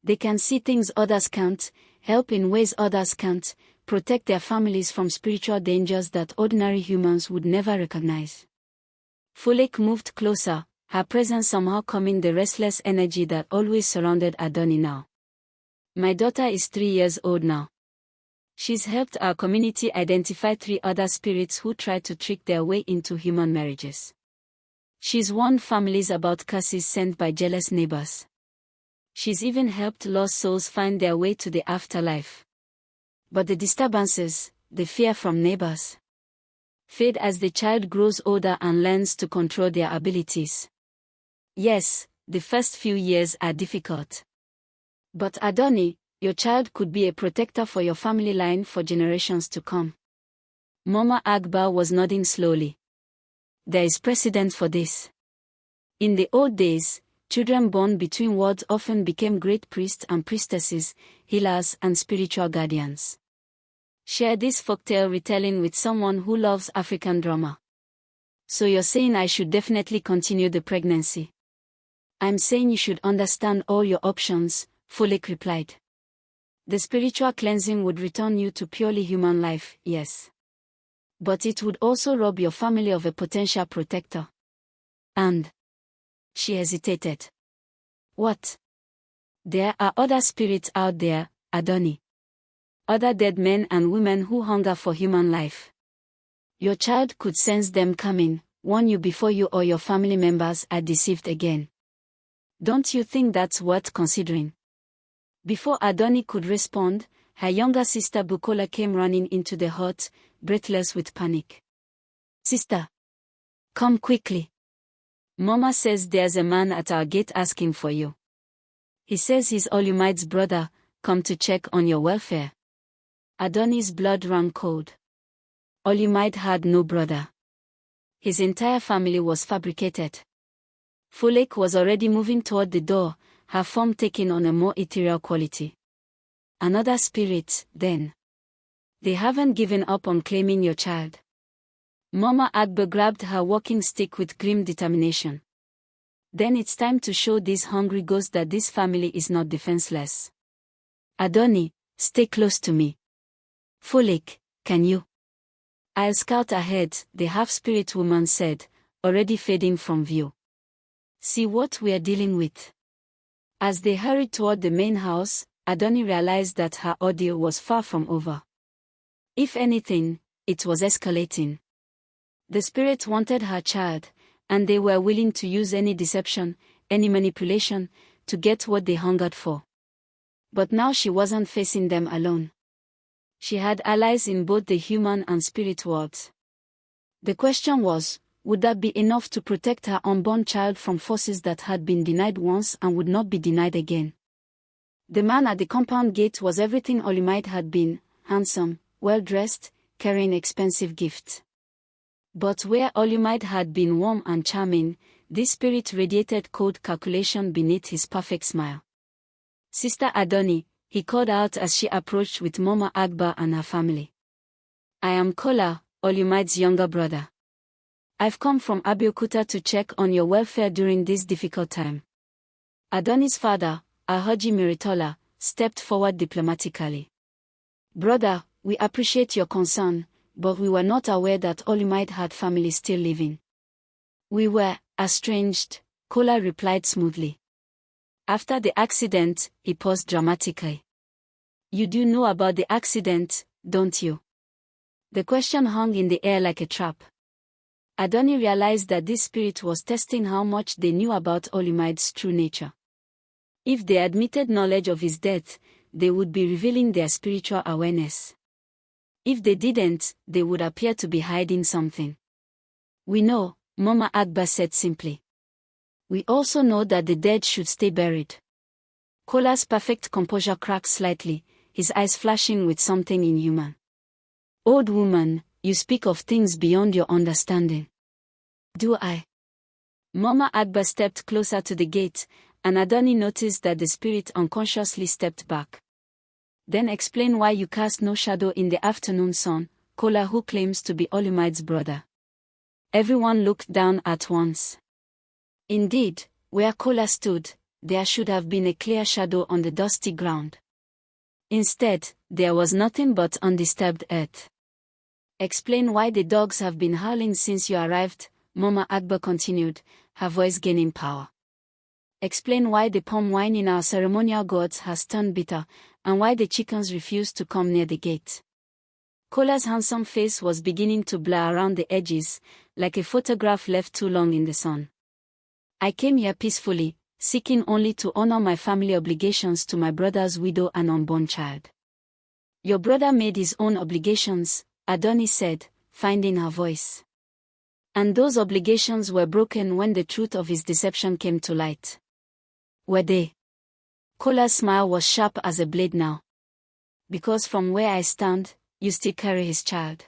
S1: They can see things others can't, help in ways others can't, protect their families from spiritual dangers that ordinary humans would never recognize." Folklore moved closer, her presence somehow calming the restless energy that always surrounded Adunni now. "My daughter is 3 years old now. She's helped our community identify 3 other spirits who tried to trick their way into human marriages. She's warned families about curses sent by jealous neighbors. She's even helped lost souls find their way to the afterlife. But the disturbances, the fear from neighbors, fade as the child grows older and learns to control their abilities. Yes, the first few years are difficult. But Adunni, your child could be a protector for your family line for generations to come." Mama Agba was nodding slowly. "There is precedent for this. In the old days, children born between worlds often became great priests and priestesses, healers and spiritual guardians. Share this folktale retelling with someone who loves African drama." "So you're saying I should definitely continue the pregnancy?" "I'm saying you should understand all your options," Folklore replied. "The spiritual cleansing would return you to purely human life, yes. But it would also rob your family of a potential protector. And..." She hesitated. "What?" "There are other spirits out there, Adunni. Other dead men and women who hunger for human life. Your child could sense them coming, warn you before you or your family members are deceived again. Don't you think that's worth considering?" Before Adunni could respond, her younger sister Bukola came running into the hut, breathless with panic. "Sister! Come quickly. Mama says there's a man at our gate asking for you. He says he's Olumide's brother, come to check on your welfare." Adunni's blood ran cold. Olumide had no brother. His entire family was fabricated. Folklore was already moving toward the door, her form taking on a more ethereal quality. "Another spirit, then. They haven't given up on claiming your child." Mama Agba grabbed her walking stick with grim determination. "Then it's time to show these hungry ghosts that this family is not defenseless. Adunni, stay close to me. Folklore, can you?" "I'll scout ahead," the half-spirit woman said, already fading from view. "See what we're dealing with." As they hurried toward the main house, Adunni realized that her ordeal was far from over. If anything, it was escalating. The spirit wanted her child, and they were willing to use any deception, any manipulation, to get what they hungered for. But now she wasn't facing them alone. She had allies in both the human and spirit worlds. The question was, would that be enough to protect her unborn child from forces that had been denied once and would not be denied again? The man at the compound gate was everything Olumide had been: handsome, well-dressed, carrying expensive gifts. But where Olumide had been warm and charming, this spirit radiated cold calculation beneath his perfect smile. "Sister Adunni," he called out as she approached with Mama Agba and her family. "I am Kola, Olumide's younger brother. I've come from Abeokuta to check on your welfare during this difficult time." Adunni's father, Alhaji Miritola, stepped forward diplomatically. "Brother, we appreciate your concern, but we were not aware that Olumide had family still living." "We were estranged," Kola replied smoothly. "After the accident," he paused dramatically. "You do know about the accident, don't you?" The question hung in the air like a trap. Adunni realized that this spirit was testing how much they knew about Olumide's true nature. If they admitted knowledge of his death, they would be revealing their spiritual awareness. If they didn't, they would appear to be hiding something. "We know," Mama Agba said simply. "We also know that the dead should stay buried." Kola's perfect composure cracked slightly, his eyes flashing with something inhuman. "Old woman, you speak of things beyond your understanding." "Do I?" Mama Agba stepped closer to the gate, and Adunni noticed that the spirit unconsciously stepped back. "Then explain why you cast no shadow in the afternoon sun, Kola, who claims to be Olumide's brother." Everyone looked down at once. Indeed, where Kola stood, there should have been a clear shadow on the dusty ground. Instead, there was nothing but undisturbed earth. "Explain why the dogs have been howling since you arrived," Mama Agba continued, her voice gaining power. "Explain why the palm wine in our ceremonial gods has turned bitter, and why the chickens refuse to come near the gate." Kola's handsome face was beginning to blur around the edges, like a photograph left too long in the sun. "I came here peacefully, seeking only to honor my family obligations to my brother's widow and unborn child." "Your brother made his own obligations," Adunni said, finding her voice. "And those obligations were broken when the truth of his deception came to light." "Were they?" Kola's smile was sharp as a blade now. "Because from where I stand, you still carry his child.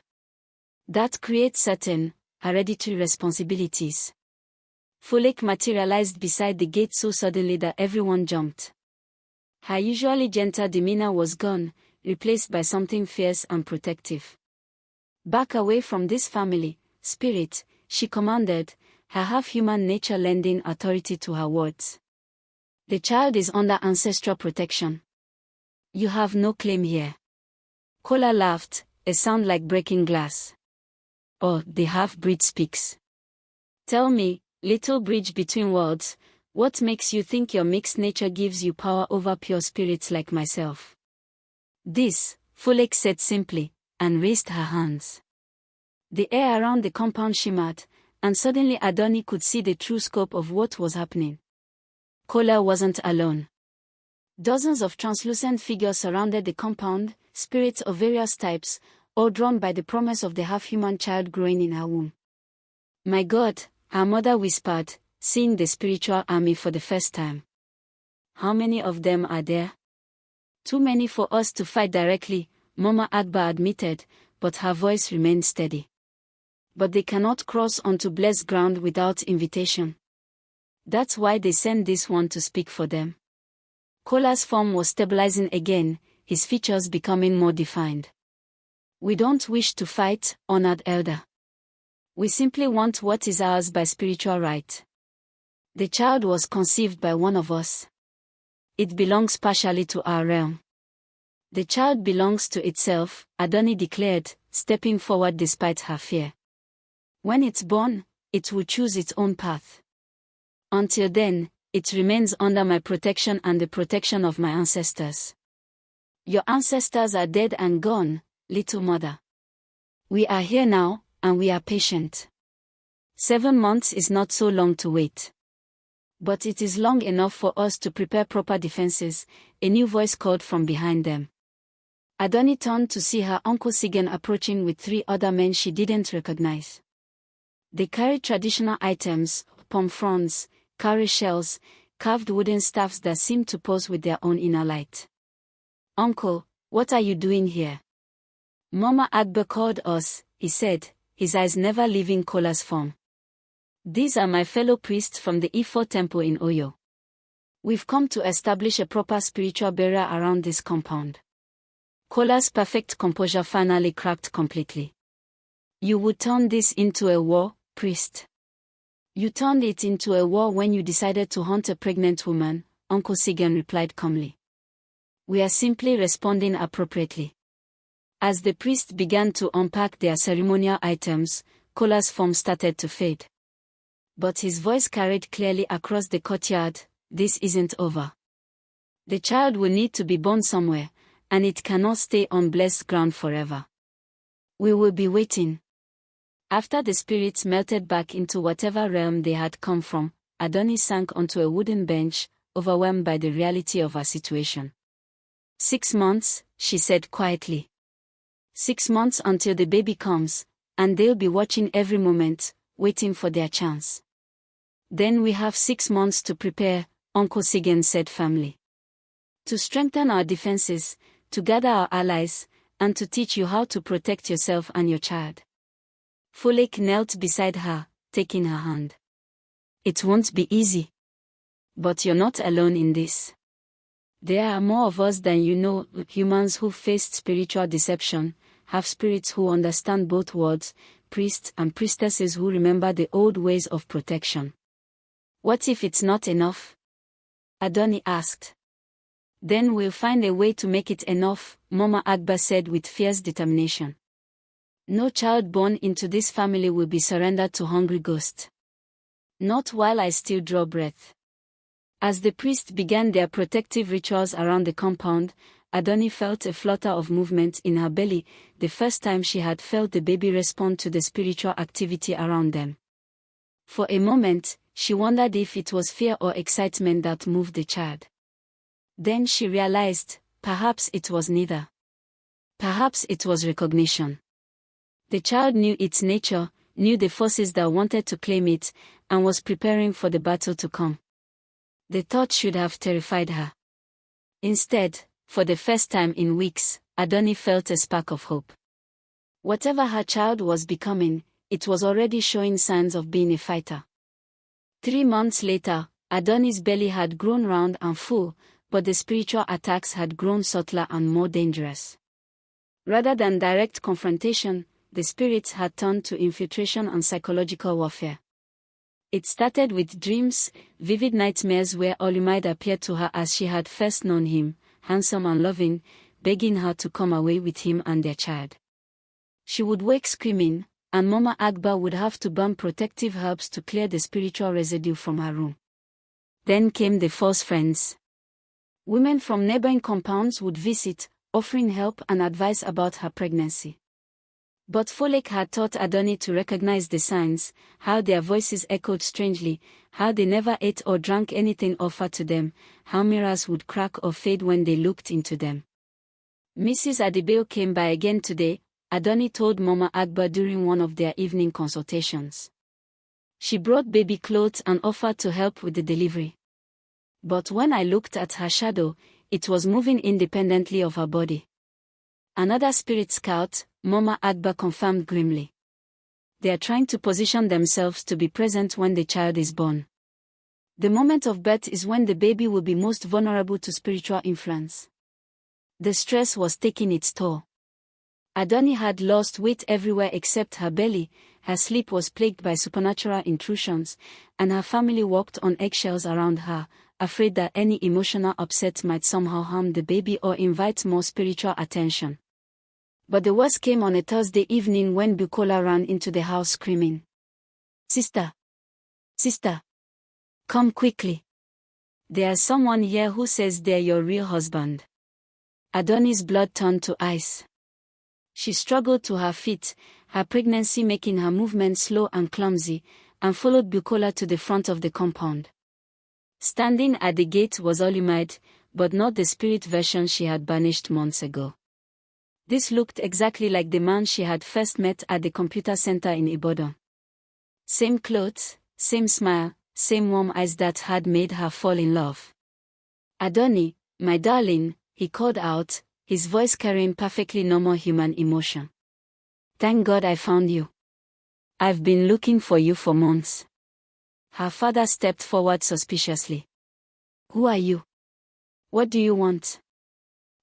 S1: That creates certain, hereditary responsibilities." Folklore materialized beside the gate so suddenly that everyone jumped. Her usually gentle demeanor was gone, replaced by something fierce and protective. "Back away from this family, spirit," she commanded, her half-human nature lending authority to her words. "The child is under ancestral protection. You have no claim here." Kola laughed, a sound like breaking glass. "Oh, the half-breed speaks. Tell me, little bridge between worlds, what makes you think your mixed nature gives you power over pure spirits like myself?" "This," Folklore said simply, and raised her hands. The air around the compound shimmered, and suddenly Adunni could see the true scope of what was happening. Kola wasn't alone. Dozens of translucent figures surrounded the compound, spirits of various types, all drawn by the promise of the half-human child growing in her womb. "My God," her mother whispered, seeing the spiritual army for the first time. "How many of them are there?" "Too many for us to fight directly," Mama Agba admitted, but her voice remained steady. "But they cannot cross onto blessed ground without invitation. That's why they send this one to speak for them." Kola's form was stabilizing again, his features becoming more defined. "We don't wish to fight, honored elder. We simply want what is ours by spiritual right. The child was conceived by one of us. It belongs partially to our realm. The child belongs to itself," Adunni declared, stepping forward despite her fear. "When it's born, it will choose its own path. Until then, it remains under my protection and the protection of my ancestors." "Your ancestors are dead and gone, little mother. We are here now, and we are patient. 7 months is not so long to wait. But it is long enough for us to prepare proper defenses," a new voice called from behind them. Adunni turned to see her Uncle Sigen approaching with 3 other men she didn't recognize. They carried traditional items, palm fronds, cowrie shells, carved wooden staffs that seemed to pose with their own inner light. "Uncle, what are you doing here?" "Mama Agba called us," he said, his eyes never leaving Kola's form. "These are my fellow priests from the Ifo temple in Oyo. We've come to establish a proper spiritual barrier around this compound." Kola's perfect composure finally cracked completely. "You would turn this into a war, priest?" "You turned it into a war when you decided to hunt a pregnant woman," Uncle Sigen replied calmly. "We are simply responding appropriately." As the priest began to unpack their ceremonial items, Kola's form started to fade. But his voice carried clearly across the courtyard, "This isn't over. The child will need to be born somewhere, and it cannot stay on blessed ground forever. We will be waiting." After the spirits melted back into whatever realm they had come from, Adunni sank onto a wooden bench, overwhelmed by the reality of her situation. 6 months, she said quietly. 6 months until the baby comes, and they'll be watching every moment, waiting for their chance. Then we have 6 months to prepare, Uncle Sigen said firmly. To strengthen our defenses, to gather our allies, and to teach you how to protect yourself and your child. Folklore knelt beside her, taking her hand. It won't be easy. But you're not alone in this. There are more of us than you know, humans who faced spiritual deception, have spirits who understand both worlds, priests and priestesses who remember the old ways of protection. What if it's not enough? Adunni asked. Then we'll find a way to make it enough, Mama Agba said with fierce determination. No child born into this family will be surrendered to hungry ghosts. Not while I still draw breath. As the priests began their protective rituals around the compound, Adunni felt a flutter of movement in her belly, the first time she had felt the baby respond to the spiritual activity around them. For a moment, she wondered if it was fear or excitement that moved the child. Then she realized, perhaps it was neither. Perhaps it was recognition. The child knew its nature, knew the forces that wanted to claim it, and was preparing for the battle to come. The thought should have terrified her. Instead, for the first time in weeks, Adunni felt a spark of hope. Whatever her child was becoming, it was already showing signs of being a fighter. 3 months later, Adunni's belly had grown round and full, but the spiritual attacks had grown subtler and more dangerous. Rather than direct confrontation, the spirits had turned to infiltration and psychological warfare. It started with dreams, vivid nightmares where Olumide appeared to her as she had first known him, handsome and loving, begging her to come away with him and their child. She would wake screaming, and Mama Agba would have to burn protective herbs to clear the spiritual residue from her room. Then came the false friends. Women from neighboring compounds would visit, offering help and advice about her pregnancy. But Folklore had taught Adunni to recognize the signs, how their voices echoed strangely, how they never ate or drank anything offered to them, how mirrors would crack or fade when they looked into them. Mrs. Adebayo came by again today, Adunni told Mama Agba during one of their evening consultations. She brought baby clothes and offered to help with the delivery. But when I looked at her shadow, it was moving independently of her body. Another spirit scout, Mama Agba confirmed grimly. They are trying to position themselves to be present when the child is born. The moment of birth is when the baby will be most vulnerable to spiritual influence. The stress was taking its toll. Adunni had lost weight everywhere except her belly, her sleep was plagued by supernatural intrusions, and her family walked on eggshells around her, afraid that any emotional upset might somehow harm the baby or invite more spiritual attention. But the worst came on a Thursday evening when Bukola ran into the house screaming, Sister! Sister! Come quickly! There's someone here who says they're your real husband." Adunni's blood turned to ice. She struggled to her feet, her pregnancy making her movement slow and clumsy, and followed Bukola to the front of the compound. Standing at the gate was Olumide, but not the spirit version she had banished months ago. This looked exactly like the man she had first met at the computer center in Ibadan. Same clothes, same smile, same warm eyes that had made her fall in love. Adunni, my darling, he called out, his voice carrying perfectly normal human emotion. Thank God I found you. I've been looking for you for months. Her father stepped forward suspiciously. Who are you? What do you want?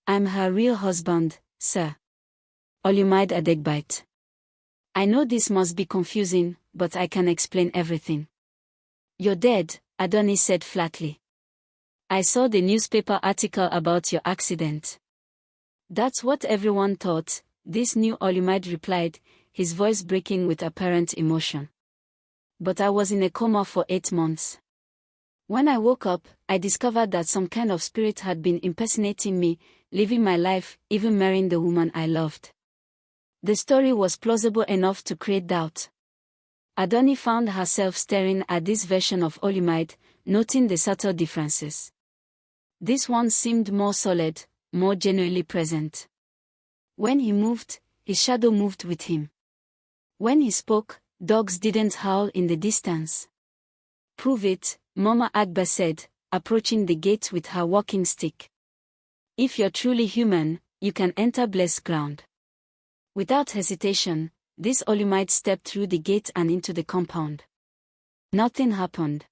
S1: I'm her real husband, sir. Olumide Adegbite. I know this must be confusing, but I can explain everything. You're dead, Adunni said flatly. I saw the newspaper article about your accident. That's what everyone thought, this new Olumide replied, his voice breaking with apparent emotion. But I was in a coma for 8 months. When I woke up, I discovered that some kind of spirit had been impersonating me, living my life, even marrying the woman I loved. The story was plausible enough to create doubt. Adunni found herself staring at this version of Olumide, noting the subtle differences. This one seemed more solid, more genuinely present. When he moved, his shadow moved with him. When he spoke, dogs didn't howl in the distance. Prove it, Mama Agba said, approaching the gate with her walking stick. If you're truly human, you can enter blessed ground. Without hesitation, this Olumide stepped through the gate and into the compound. Nothing happened.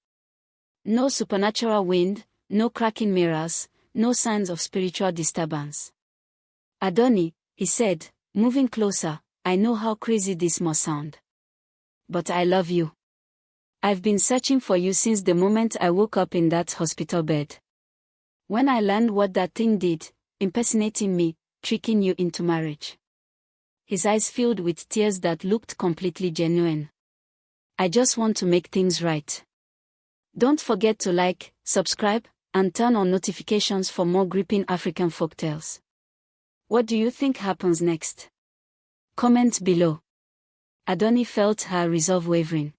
S1: No supernatural wind, no cracking mirrors, no signs of spiritual disturbance. Adunni, he said, moving closer, I know how crazy this must sound. But I love you. I've been searching for you since the moment I woke up in that hospital bed. When I learned what that thing did, impersonating me, tricking you into marriage. His eyes filled with tears that looked completely genuine. I just want to make things right. Don't forget to like, subscribe, and turn on notifications for more gripping African folktales. What do you think happens next? Comment below. Adunni felt her resolve wavering.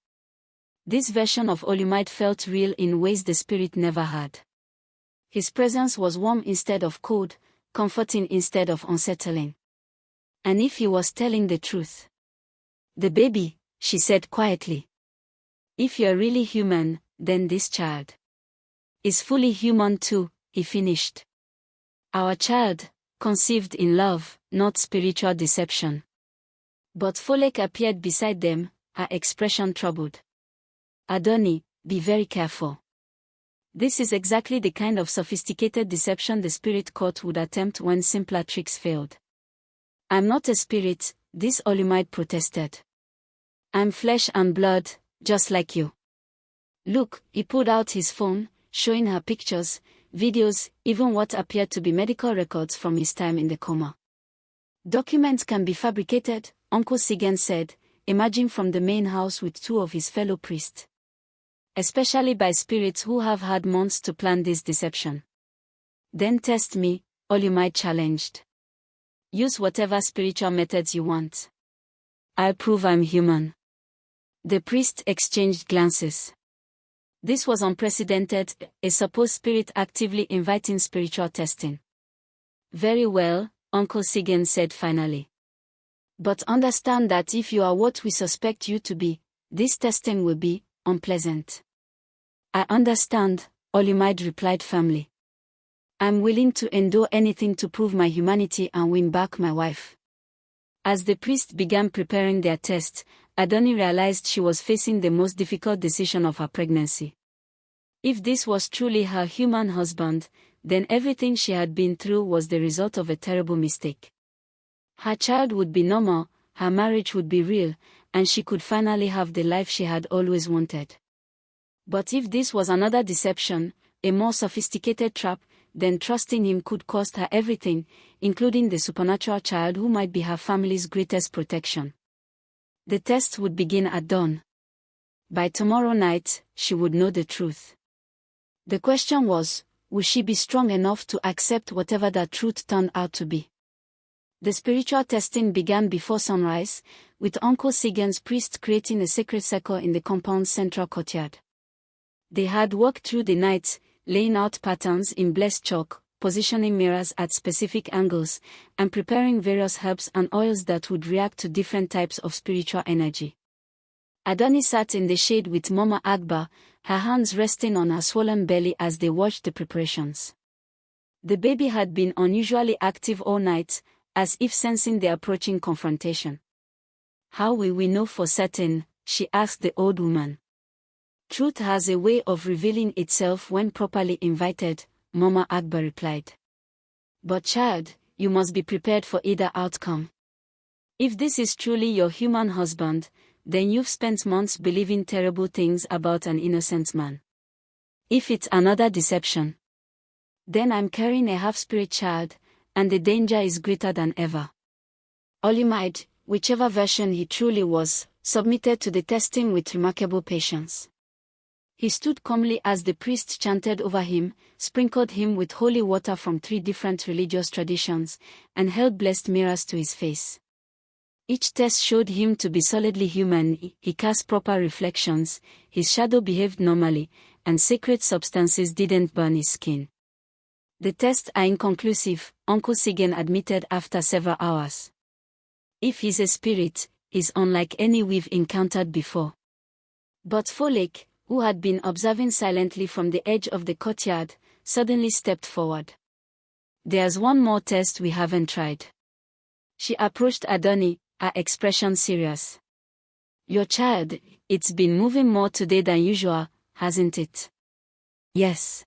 S1: This version of Olumide felt real in ways the spirit never had. His presence was warm instead of cold, comforting instead of unsettling. And if he was telling the truth? The baby, she said quietly. If you're really human, then this child is fully human too, he finished. Our child, conceived in love, not spiritual deception. But Folek appeared beside them, her expression troubled. Adunni, be very careful. This is exactly the kind of sophisticated deception the spirit court would attempt when simpler tricks failed. I'm not a spirit, this Olumide protested. I'm flesh and blood, just like you. Look, he pulled out his phone, showing her pictures, videos, even what appeared to be medical records from his time in the coma. Documents can be fabricated, Uncle Sigen said, emerging from the main house with 2 of his fellow priests. Especially by spirits who have had months to plan this deception. Then test me, Olumide challenged. Use whatever spiritual methods you want. I'll prove I'm human. The priest exchanged glances. This was unprecedented, a supposed spirit actively inviting spiritual testing. Very well, Uncle Sigen said finally. But understand that if you are what we suspect you to be, this testing will be unpleasant. I understand, Olumide replied firmly. I'm willing to endure anything to prove my humanity and win back my wife. As the priest began preparing their test, Adunni realized she was facing the most difficult decision of her pregnancy. If this was truly her human husband, then everything she had been through was the result of a terrible mistake. Her child would be normal, her marriage would be real, and she could finally have the life she had always wanted. But if this was another deception, a more sophisticated trap, then trusting him could cost her everything, including the supernatural child who might be her family's greatest protection. The test would begin at dawn. By tomorrow night, she would know the truth. The question was, would she be strong enough to accept whatever that truth turned out to be? The spiritual testing began before sunrise, with Uncle Sigen's priest creating a sacred circle in the compound's central courtyard. They had walked through the night, laying out patterns in blessed chalk, positioning mirrors at specific angles, and preparing various herbs and oils that would react to different types of spiritual energy. Adunni sat in the shade with Mama Agba, her hands resting on her swollen belly as they watched the preparations. The baby had been unusually active all night, as if sensing the approaching confrontation. "How will we know for certain?" she asked the old woman. "Truth has a way of revealing itself when properly invited," Mama Agba replied. "But child, you must be prepared for either outcome. If this is truly your human husband, then you've spent months believing terrible things about an innocent man. If it's another deception, then I'm carrying a half-spirit child, and the danger is greater than ever." Olumide, whichever version he truly was, submitted to the testing with remarkable patience. He stood calmly as the priest chanted over him, sprinkled him with holy water from 3 different religious traditions, and held blessed mirrors to his face. Each test showed him to be solidly human. He cast proper reflections, his shadow behaved normally, and sacred substances didn't burn his skin. "The tests are inconclusive," Uncle Sigen admitted after several hours. "If he's a spirit, he's unlike any we've encountered before." But Folek, who had been observing silently from the edge of the courtyard, suddenly stepped forward. "There's one more test we haven't tried." She approached Adunni, her expression serious. "Your child, it's been moving more today than usual, hasn't it?" "Yes.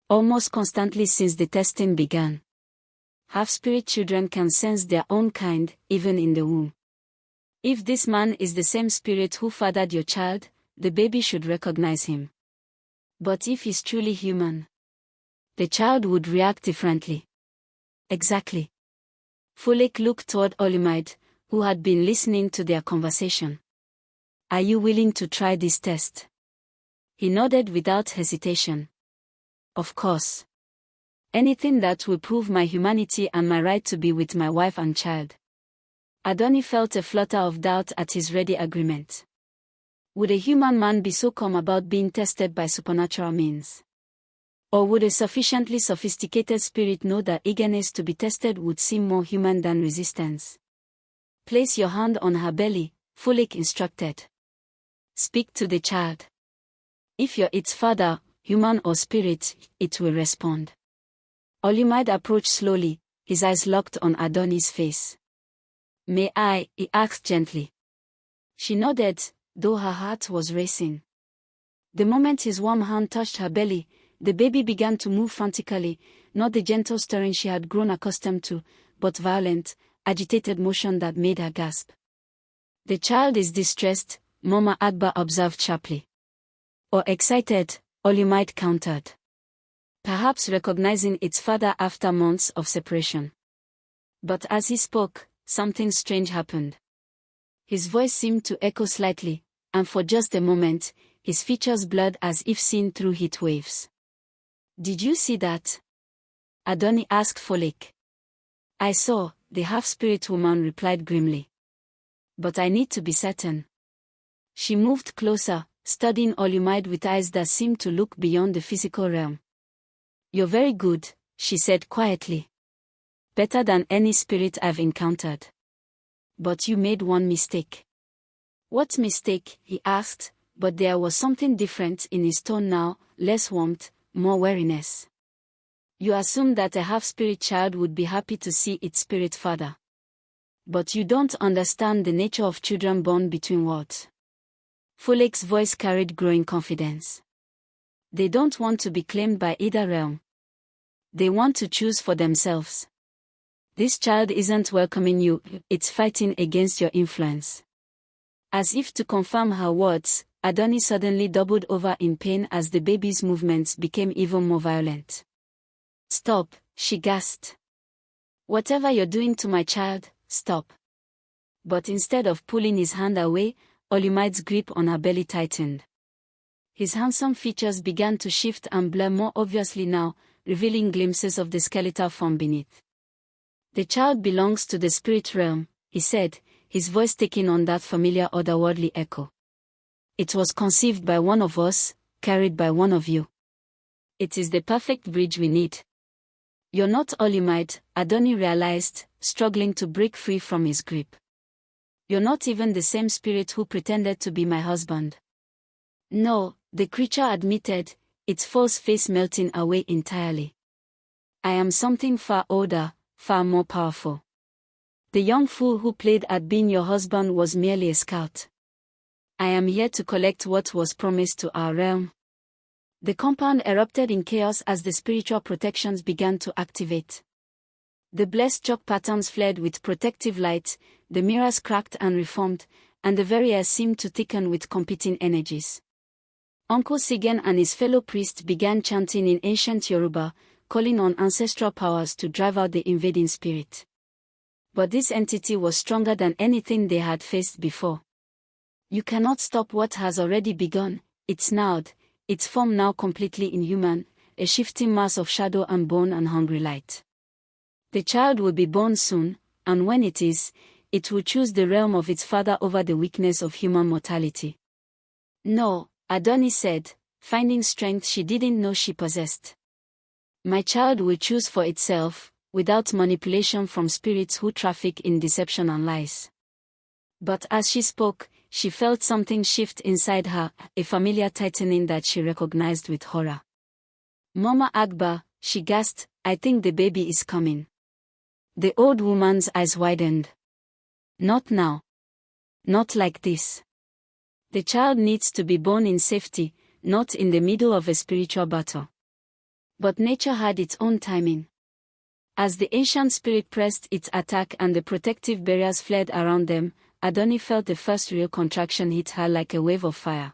S1: Almost constantly since the testing began. Half-spirit children can sense their own kind, even in the womb. If this man is the same spirit who fathered your child, the baby should recognize him. But if he's truly human, the child would react differently." "Exactly." Folek looked toward Olumide, who had been listening to their conversation. "Are you willing to try this test?" He nodded without hesitation. "Of course. Anything that will prove my humanity and my right to be with my wife and child." Adunni felt a flutter of doubt at his ready agreement. Would a human man be so calm about being tested by supernatural means? Or would a sufficiently sophisticated spirit know that eagerness to be tested would seem more human than resistance? "Place your hand on her belly," Folek instructed. "Speak to the child. If you're its father, human or spirit, it will respond." Olumide approached slowly, his eyes locked on Adunni's face. "May I?" he asked gently. She nodded, though her heart was racing. The moment his warm hand touched her belly, the baby began to move frantically, not the gentle stirring she had grown accustomed to, but violent, agitated motion that made her gasp. "The child is distressed," Mama Agba observed sharply. "Or excited," Olumide countered. "Perhaps recognizing its father after months of separation." But as he spoke, something strange happened. His voice seemed to echo slightly, and for just a moment, his features blurred as if seen through heat waves. "Did you see that?" Adunni asked Folek. "I saw," the half-spirit woman replied grimly. "But I need to be certain." She moved closer, studying Olumide with eyes that seemed to look beyond the physical realm. "You're very good," she said quietly. "Better than any spirit I've encountered. But you made one mistake." "What mistake?" he asked, but there was something different in his tone now, less warmth, more wariness. "You assumed that a half-spirit child would be happy to see its spirit father. But you don't understand the nature of children born between worlds." Folek's voice carried growing confidence. "They don't want to be claimed by either realm. They want to choose for themselves. This child isn't welcoming you, it's fighting against your influence." As if to confirm her words, Adunni suddenly doubled over in pain as the baby's movements became even more violent. "Stop," she gasped. "Whatever you're doing to my child, stop." But instead of pulling his hand away, Olumide's grip on her belly tightened. His handsome features began to shift and blur more obviously now, revealing glimpses of the skeletal form beneath. "The child belongs to the spirit realm," he said, his voice taking on that familiar otherworldly echo. "It was conceived by one of us, carried by one of you. It is the perfect bridge we need." You're not Olumide, Adunni realized, struggling to break free from his grip. You're not even the same spirit who pretended to be my husband. No, the creature admitted, its false face melting away entirely. I am something far older, far more powerful. The young fool who played at being your husband was merely a scout. I am here to collect what was promised to our realm. The compound erupted in chaos as the spiritual protections began to activate. The blessed chalk patterns fled with protective light, the mirrors cracked and reformed, and the very air seemed to thicken with competing energies. Uncle Sigen and his fellow priests began chanting in ancient Yoruba, calling on ancestral powers to drive out the invading spirit. But this entity was stronger than anything they had faced before. You cannot stop what has already begun, it snarled, its form now completely inhuman, a shifting mass of shadow and bone and hungry light. The child will be born soon, and when it is, it will choose the realm of its father over the weakness of human mortality. No, Adunni said, finding strength she didn't know she possessed. My child will choose for itself, without manipulation from spirits who traffic in deception and lies. But as she spoke, she felt something shift inside her, a familiar tightening that she recognized with horror. Mama Agba, she gasped, I think the baby is coming. The old woman's eyes widened. Not now. Not like this. The child needs to be born in safety, not in the middle of a spiritual battle. But nature had its own timing. As the ancient spirit pressed its attack and the protective barriers fled around them, Adunni felt the first real contraction hit her like a wave of fire.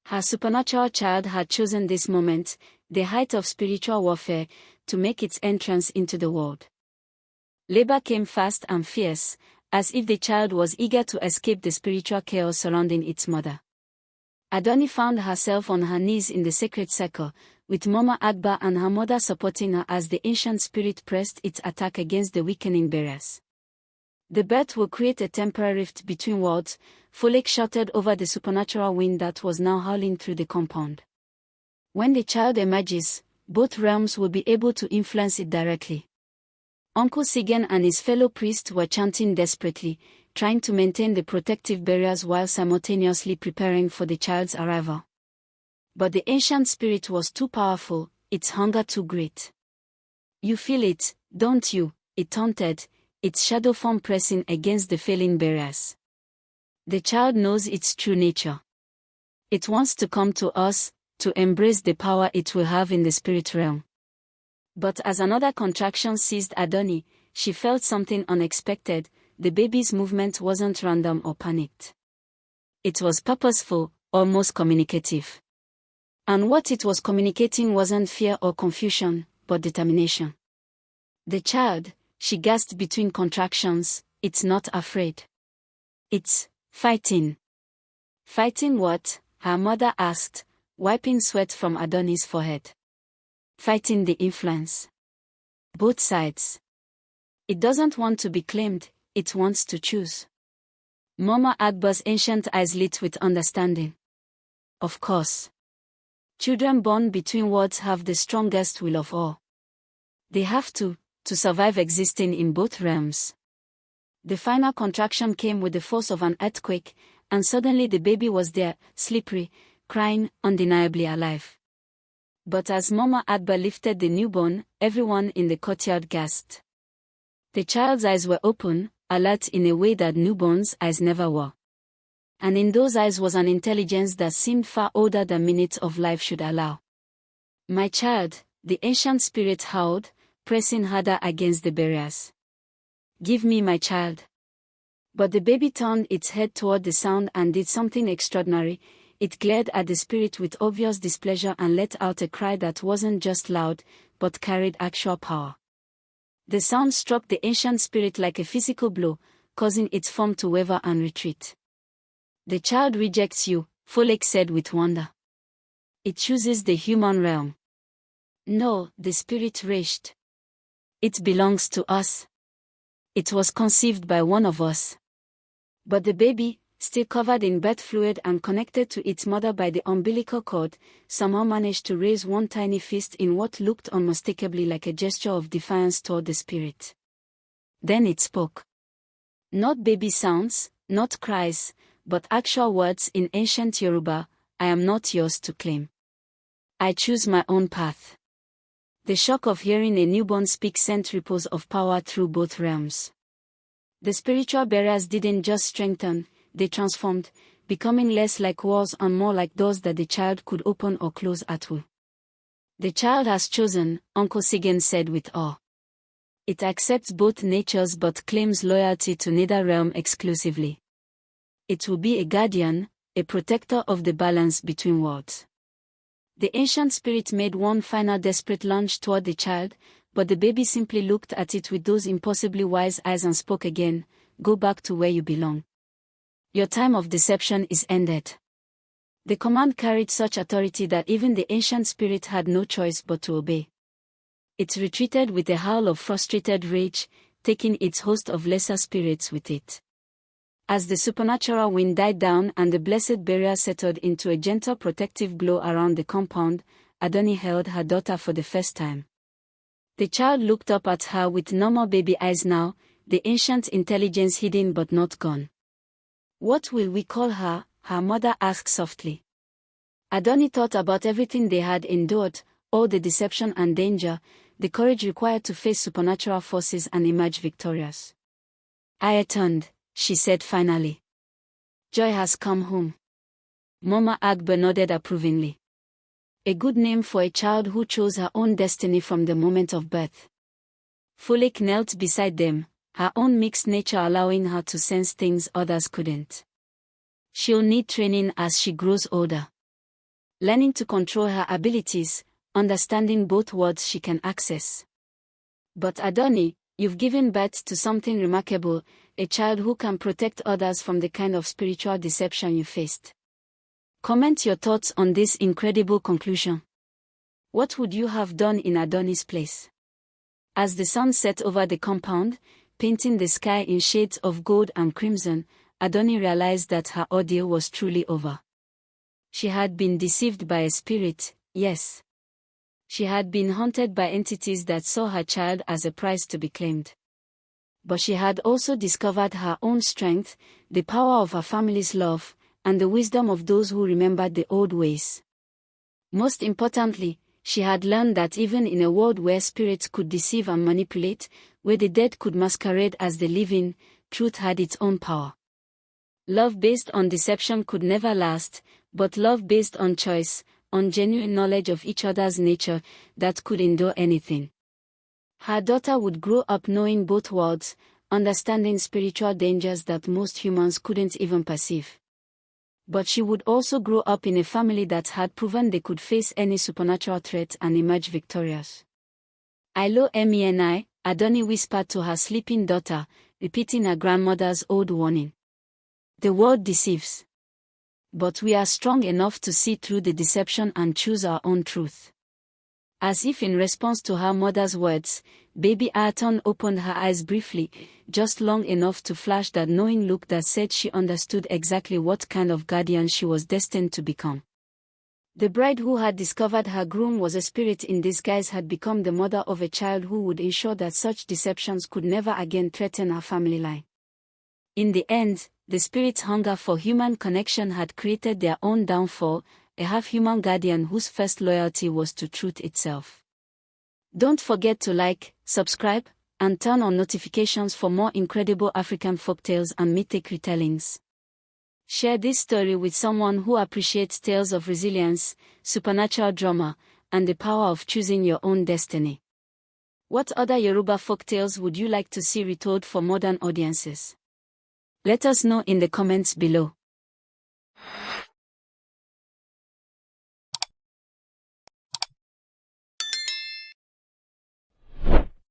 S1: Her supernatural child had chosen this moment, the height of spiritual warfare, to make its entrance into the world. Labor came fast and fierce, as if the child was eager to escape the spiritual chaos surrounding its mother. Adunni found herself on her knees in the sacred circle, with Mama Agba and her mother supporting her as the ancient spirit pressed its attack against the weakening barriers. The birth will create a temporary rift between worlds, Folklore shouted over the supernatural wind that was now howling through the compound. When the child emerges, both realms will be able to influence it directly. Uncle Sigen and his fellow priests were chanting desperately, trying to maintain the protective barriers while simultaneously preparing for the child's arrival. But the ancient spirit was too powerful, its hunger too great. You feel it, don't you? It taunted, its shadow form pressing against the failing barriers. The child knows its true nature. It wants to come to us, to embrace the power it will have in the spirit realm. But as another contraction seized Adunni, she felt something unexpected. The baby's movement wasn't random or panicked. It was purposeful, almost communicative. And what it was communicating wasn't fear or confusion, but determination. The child, she gasped between contractions, it's not afraid. It's fighting. Fighting what? Her mother asked, wiping sweat from Adunni's forehead. Fighting the influence. Both sides. It doesn't want to be claimed, it wants to choose. Mama Agba's ancient eyes lit with understanding. Of course. Children born between worlds have the strongest will of all. They have to survive existing in both realms. The final contraction came with the force of an earthquake, and suddenly the baby was there, slippery, crying, undeniably alive. But as Mama Agba lifted the newborn, everyone in the courtyard gasped. The child's eyes were open, alert in a way that newborns' eyes never were. And in those eyes was an intelligence that seemed far older than minutes of life should allow. My child, the ancient spirit howled, pressing harder against the barriers. Give me my child. But the baby turned its head toward the sound and did something extraordinary. It glared at the spirit with obvious displeasure and let out a cry that wasn't just loud, but carried actual power. The sound struck the ancient spirit like a physical blow, causing its form to waver and retreat. The child rejects you, Folklore said with wonder. It chooses the human realm. No, the spirit raged. It belongs to us. It was conceived by one of us. But the baby, still covered in birth fluid and connected to its mother by the umbilical cord, somehow managed to raise one tiny fist in what looked unmistakably like a gesture of defiance toward the spirit. Then it spoke. Not baby sounds, not cries, but actual words in ancient Yoruba: "I am not yours to claim. I choose my own path." The shock of hearing a newborn speak sent ripples of power through both realms. The spiritual barriers didn't just strengthen, they transformed, becoming less like walls and more like doors that the child could open or close at will. "The child has chosen," Uncle Sigen said with awe. "It accepts both natures but claims loyalty to neither realm exclusively. It will be a guardian, a protector of the balance between worlds." The ancient spirit made one final desperate lunge toward the child, but the baby simply looked at it with those impossibly wise eyes and spoke again: "Go back to where you belong. Your time of deception is ended." The command carried such authority that even the ancient spirit had no choice but to obey. It retreated with a howl of frustrated rage, taking its host of lesser spirits with it. As the supernatural wind died down and the blessed barrier settled into a gentle protective glow around the compound, Adunni held her daughter for the first time. The child looked up at her with normal baby eyes now, the ancient intelligence hidden but not gone. "What will we call her?" her mother asked softly. Adunni thought about everything they had endured, all the deception and danger, the courage required to face supernatural forces and emerge victorious. "Ayé turned," she said finally. "Joy has come home." Mama Agbe nodded approvingly. A good name for a child who chose her own destiny from the moment of birth. Folklore knelt beside them, her own mixed nature allowing her to sense things others couldn't. She'll need training as she grows older. Learning to control her abilities, understanding both worlds she can access. But Adunni, you've given birth to something remarkable, a child who can protect others from the kind of spiritual deception you faced. Comment your thoughts on this incredible conclusion. What would you have done in Adunni's place? As the sun set over the compound, painting the sky in shades of gold and crimson, Adunni realized that her ordeal was truly over. She had been deceived by a spirit, yes. She had been haunted by entities that saw her child as a prize to be claimed. But she had also discovered her own strength, the power of her family's love, and the wisdom of those who remembered the old ways. Most importantly, she had learned that even in a world where spirits could deceive and manipulate, where the dead could masquerade as the living, truth had its own power. Love based on deception could never last, but love based on choice, on genuine knowledge of each other's nature, that could endure anything. Her daughter would grow up knowing both worlds, understanding spiritual dangers that most humans couldn't even perceive. But she would also grow up in a family that had proven they could face any supernatural threat and emerge victorious. Ayé Ló M'Ẹni, Adunni whispered to her sleeping daughter, repeating her grandmother's old warning. "The world deceives. But we are strong enough to see through the deception and choose our own truth." As if in response to her mother's words, baby Ayrton opened her eyes briefly, just long enough to flash that knowing look that said she understood exactly what kind of guardian she was destined to become. The bride who had discovered her groom was a spirit in disguise had become the mother of a child who would ensure that such deceptions could never again threaten her family line. In the end, the spirit's hunger for human connection had created their own downfall, a half-human guardian whose first loyalty was to truth itself. Don't forget to like, subscribe, and turn on notifications for more incredible African folktales and mythic retellings. Share this story with someone who appreciates tales of resilience, supernatural drama, and the power of choosing your own destiny. What other Yoruba folktales would you like to see retold for modern audiences? Let us know in the comments below.